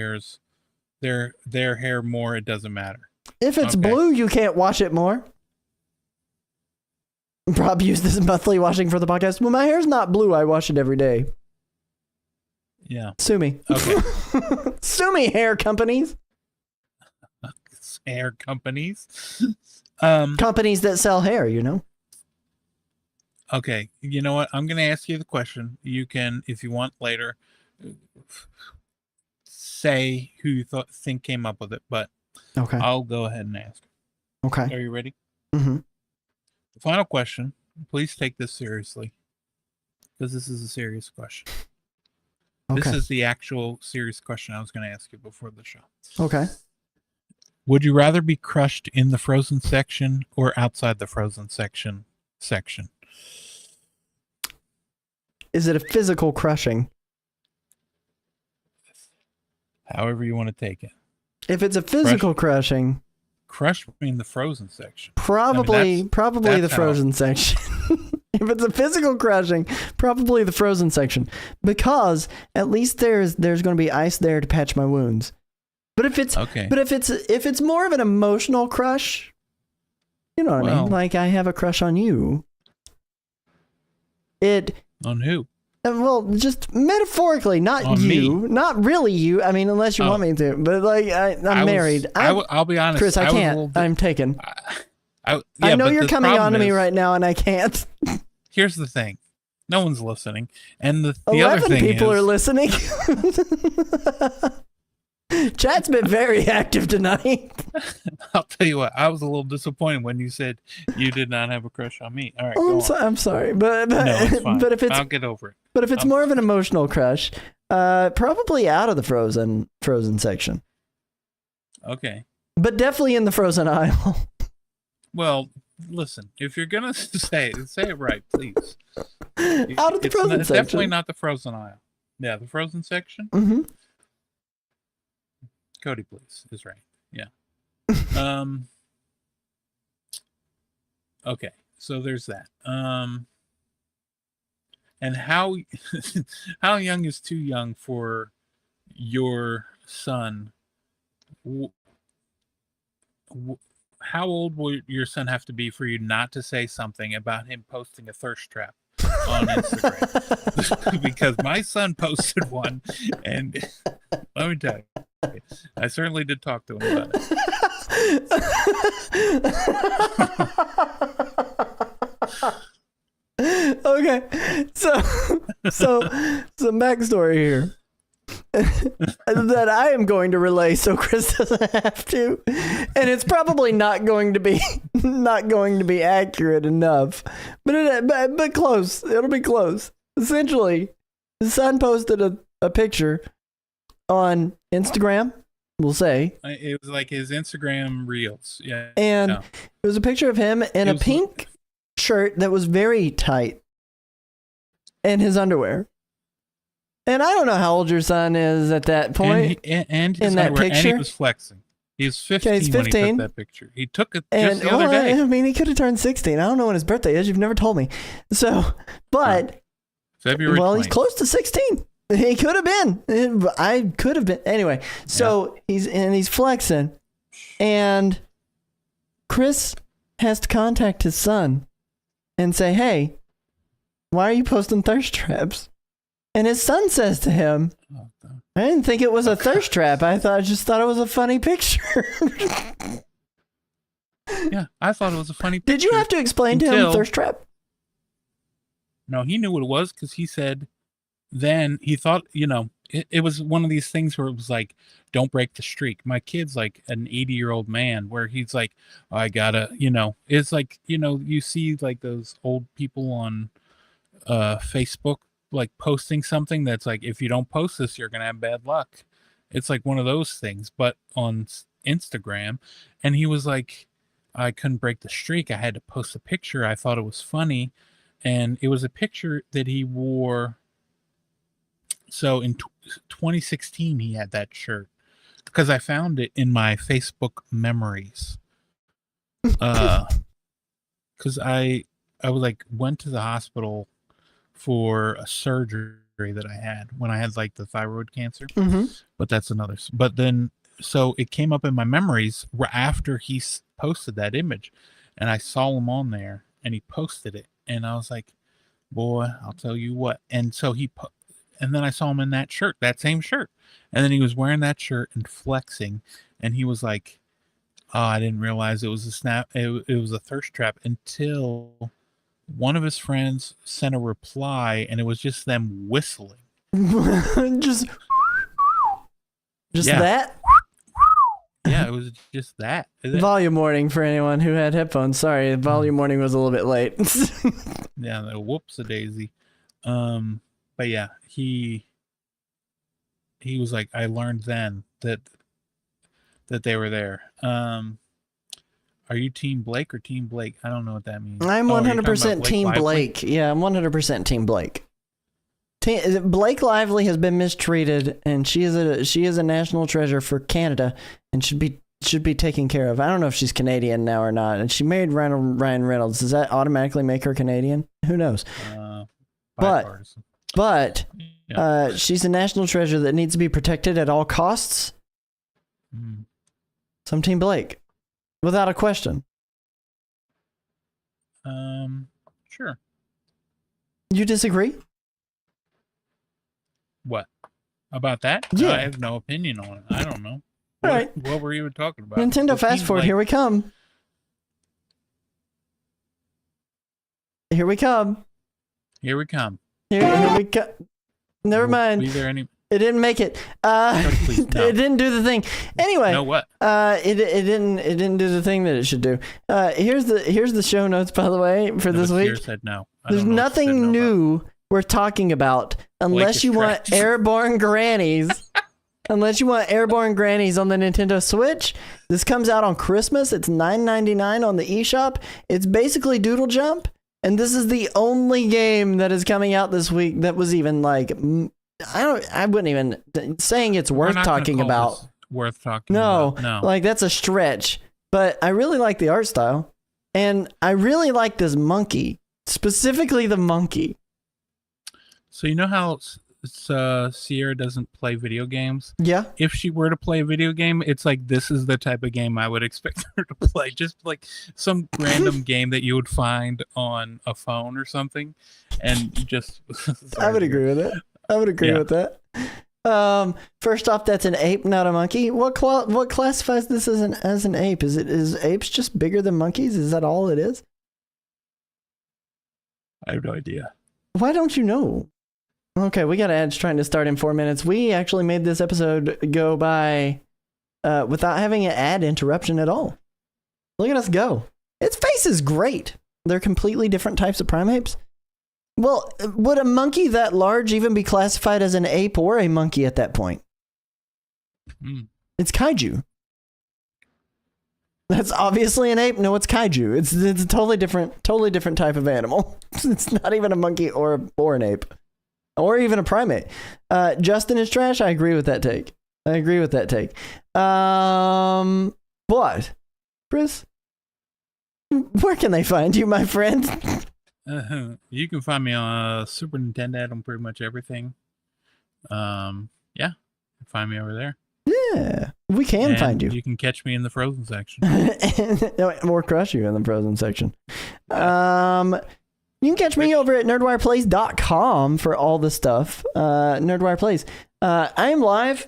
hair more. It doesn't matter.
If it's blue, you can't wash it more. Rob used this monthly washing for the podcast. Well, my hair's not blue. I wash it every day.
Yeah.
Sue me.
Okay.
Sue me, hair companies.
Hair companies.
Companies that sell hair, you know.
Okay. You know what? I'm going to ask you the question. You can, if you want later, say who you think came up with it, but
okay.
I'll go ahead and ask.
Okay.
Are you ready?
Mm-hmm.
The final question. Please take this seriously, because this is a serious question. Okay. This is the actual serious question I was going to ask you before the show.
Okay.
Would you rather be crushed in the frozen section or outside the frozen section?
Is it a physical crushing?
However you want to take it.
If it's a physical crushing,
crush me in the frozen section.
Probably the frozen section. If it's a physical crushing, probably the frozen section, because at least there's going to be ice there to patch my wounds. But if it's more of an emotional crush, you know what I mean? Like I have a crush on you.
On who?
Well, just metaphorically, not
on
you,
me.
Not really you. I mean, unless you want me to. But like, I'm married.
I'll be honest,
Chris. I can't. I'm taken.
I
know you're coming on to me right now, and I can't.
Here's the thing. No one's listening. And the other
11
thing
people
is,
are listening. Chat's been very active tonight.
I'll tell you what, I was a little disappointed when you said you did not have a crush on me. All right, go on.
I'm sorry, but
No, it's fine.
but if it's
I'll get over it.
But if it's more of an emotional crush, probably out of the Frozen section.
Okay.
But definitely in the Frozen aisle.
Well, listen, if you're gonna say it right, please.
Out of the Frozen
It's
section.
definitely not the Frozen aisle. Yeah, the Frozen section.
Mm-hmm.
Cody, please, is right. Yeah. Okay, so there's that. And how how young is too young for your son? How old will your son have to be for you not to say something about him posting a thirst trap on Instagram? Because my son posted one, and let me tell you, I certainly did talk to him about it.
Okay, so backstory here that I am going to relay, so Chris doesn't have to, and it's probably not going to be accurate enough, but close. It'll be close. Essentially, the son posted a picture on Instagram. We'll say
it was like his Instagram reels, yeah,
and it was a picture of him in a pink shirt that was very tight and his underwear. And I don't know how old your son is at that point.
And
in that picture,
and he was flexing. He was 15,
he's 15
when he took that picture. He took it just the other day.
I mean, he could have turned 16. I don't know when his birthday is. You've never told me. So, but
February.
Well,
20th.
he's close to 16. He could have been. I could have been. Anyway, so he's flexing, and Chris has to contact his son and say, "Hey, why are you posting thirst traps?" And his son says to him, "I didn't think it was a thirst trap. I just thought it was a funny picture."
Yeah, I thought it was a funny picture.
Did you have to explain to him thirst trap?
No, he knew what it was because he said. Then he thought, it was one of these things where it was like, don't break the streak. My kid's like an 80-year-old man where he's like, oh, I gotta, it's like, you see like those old people on Facebook, like posting something that's like, if you don't post this, you're going to have bad luck. It's like one of those things, but on Instagram. And he was like, I couldn't break the streak. I had to post a picture. I thought it was funny. And it was a picture that he wore. So in 2016, he had that shirt because I found it in my Facebook memories. Because I was like, went to the hospital for a surgery that I had when I had like the thyroid cancer.
Mm-hmm.
But that's another. But then, so it came up in my memories after he posted that image, and I saw him on there, and he posted it, and I was like, boy, I'll tell you what. And so and then I saw him in that shirt, that same shirt. And then he was wearing that shirt and flexing. And he was like, oh, I didn't realize it was it was a thirst trap until one of his friends sent a reply and it was just them whistling.
just that?
Yeah, it was just that.
Volume warning for anyone who had headphones. Sorry, the volume warning was a little bit late.
Yeah, whoops-a-daisy. But yeah, he was like, I learned then that they were there. Are you Team Blake or Team Blake? I don't know what that means.
I'm 100% Team Blake. Yeah, I'm 100% Team Blake. Blake Lively has been mistreated, and she is a national treasure for Canada, and should be taken care of. I don't know if she's Canadian now or not, and she married Ryan Reynolds. Does that automatically make her Canadian? Who knows? But she's a national treasure that needs to be protected at all costs.
Mm.
So I'm Team Blake, without a question.
Sure.
You disagree?
What? About that?
Yeah.
I have no opinion on it. I don't know.
All right.
What were you even talking about?
Nintendo Fast Forward, here we come. Here we come.
Here we come.
Here we go. Never mind.
Be there any?
It didn't make it.
Please, no.
It didn't do the thing. Anyway.
No what?
It didn't do the thing that it should do. Here's the show notes, by the way, for this week.
Said no.
There's nothing new we're talking about unless you want airborne grannies. Unless you want airborne grannies on the Nintendo Switch. This comes out on Christmas. It's $9.99 on the eShop. It's basically Doodle Jump, and this is the only game that is coming out this week that was even like I wouldn't even saying it's worth talking about.
Worth talking
no,
about. No.
Like that's a stretch. But I really like the art style, and I really like this monkey, specifically the monkey.
So you know how Sierra doesn't play video games?
Yeah.
If she were to play a video game, it's like this is the type of game I would expect her to play. Just like some random game that you would find on a phone or something, and just.
I would agree with that. I would agree with that. First off, that's an ape, not a monkey. What classifies this as an ape? Is apes just bigger than monkeys? Is that all it is?
I have no idea.
Why don't you know? Okay, we got ads trying to start in 4 minutes. We actually made this episode go by without having an ad interruption at all. Look at us go. Its face is great. They're completely different types of primates. Well, would a monkey that large even be classified as an ape or a monkey at that point? It's kaiju. That's obviously an ape. No, it's kaiju. It's a totally different type of animal. It's not even a monkey or an ape. Or even a primate. Justin is trash. I agree with that take. What? Chris? Where can they find you, my friend?
You can find me on Super Nintendo on pretty much everything. Yeah. Find me over there.
Yeah. We can find you.
You can catch me in the frozen section.
Or crush you in the frozen section. You can catch me over at nerdwireplays.com for all the stuff. Nerdwire Plays. I am live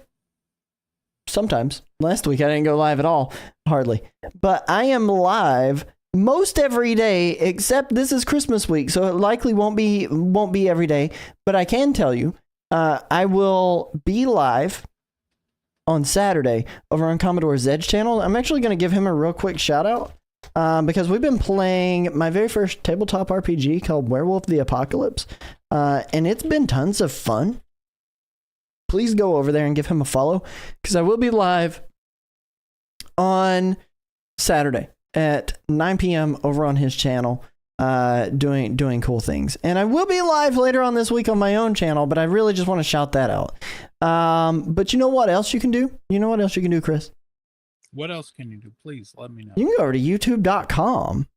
sometimes. Last week I didn't go live at all. Hardly. But I am live most every day, except this is Christmas week, so it likely won't be every day. But I can tell you, I will be live on Saturday over on Commodore Zed's channel. I'm actually going to give him a real quick shout out. Because we've been playing my very first tabletop RPG called Werewolf the Apocalypse, and it's been tons of fun. Please go over there and give him a follow, because I will be live on Saturday at 9 p.m. over on his channel, doing cool things. And I will be live later on this week on my own channel, but I really just want to shout that out. But you know what else you can do? You know what else you can do, Chris?
What else can you do? Please let me know.
You can go over to youtube.com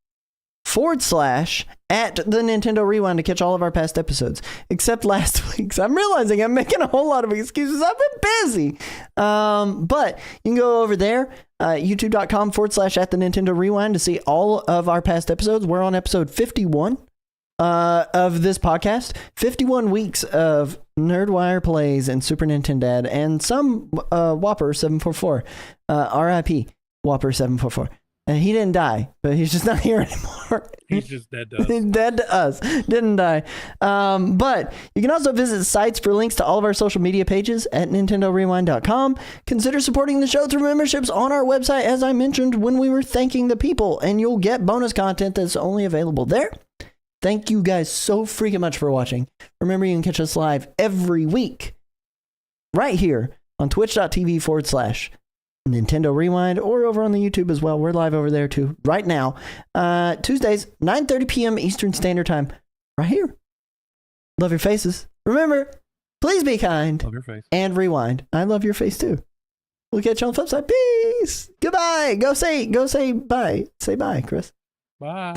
/at the Nintendo Rewind to catch all of our past episodes, except last week's. I'm realizing I'm making a whole lot of excuses. I've been busy. But you can go over there, youtube.com /at the Nintendo Rewind to see all of our past episodes. We're on episode 51 of this podcast. 51 weeks of Nerdwire Plays and Super Nintendo and some Whopper 744. RIP Whopper 744. And he didn't die, but he's just not here anymore.
He's just dead to us.
He's dead to us. Didn't die. But you can also visit sites for links to all of our social media pages at NintendoRewind.com. Consider supporting the show through memberships on our website, as I mentioned when we were thanking the people, and you'll get bonus content that's only available there. Thank you guys so freaking much for watching. Remember, you can catch us live every week right here on twitch.tv /Nintendo Rewind, or over on the YouTube as well. We're live over there too right now. Tuesdays, 9:30 p.m. Eastern Standard Time, right here. Love your faces. Remember, please be kind.
Love your face.
And rewind. I love your face too. We'll catch you on the flip side. Peace. Goodbye. Go say bye. Say bye, Chris.
Bye.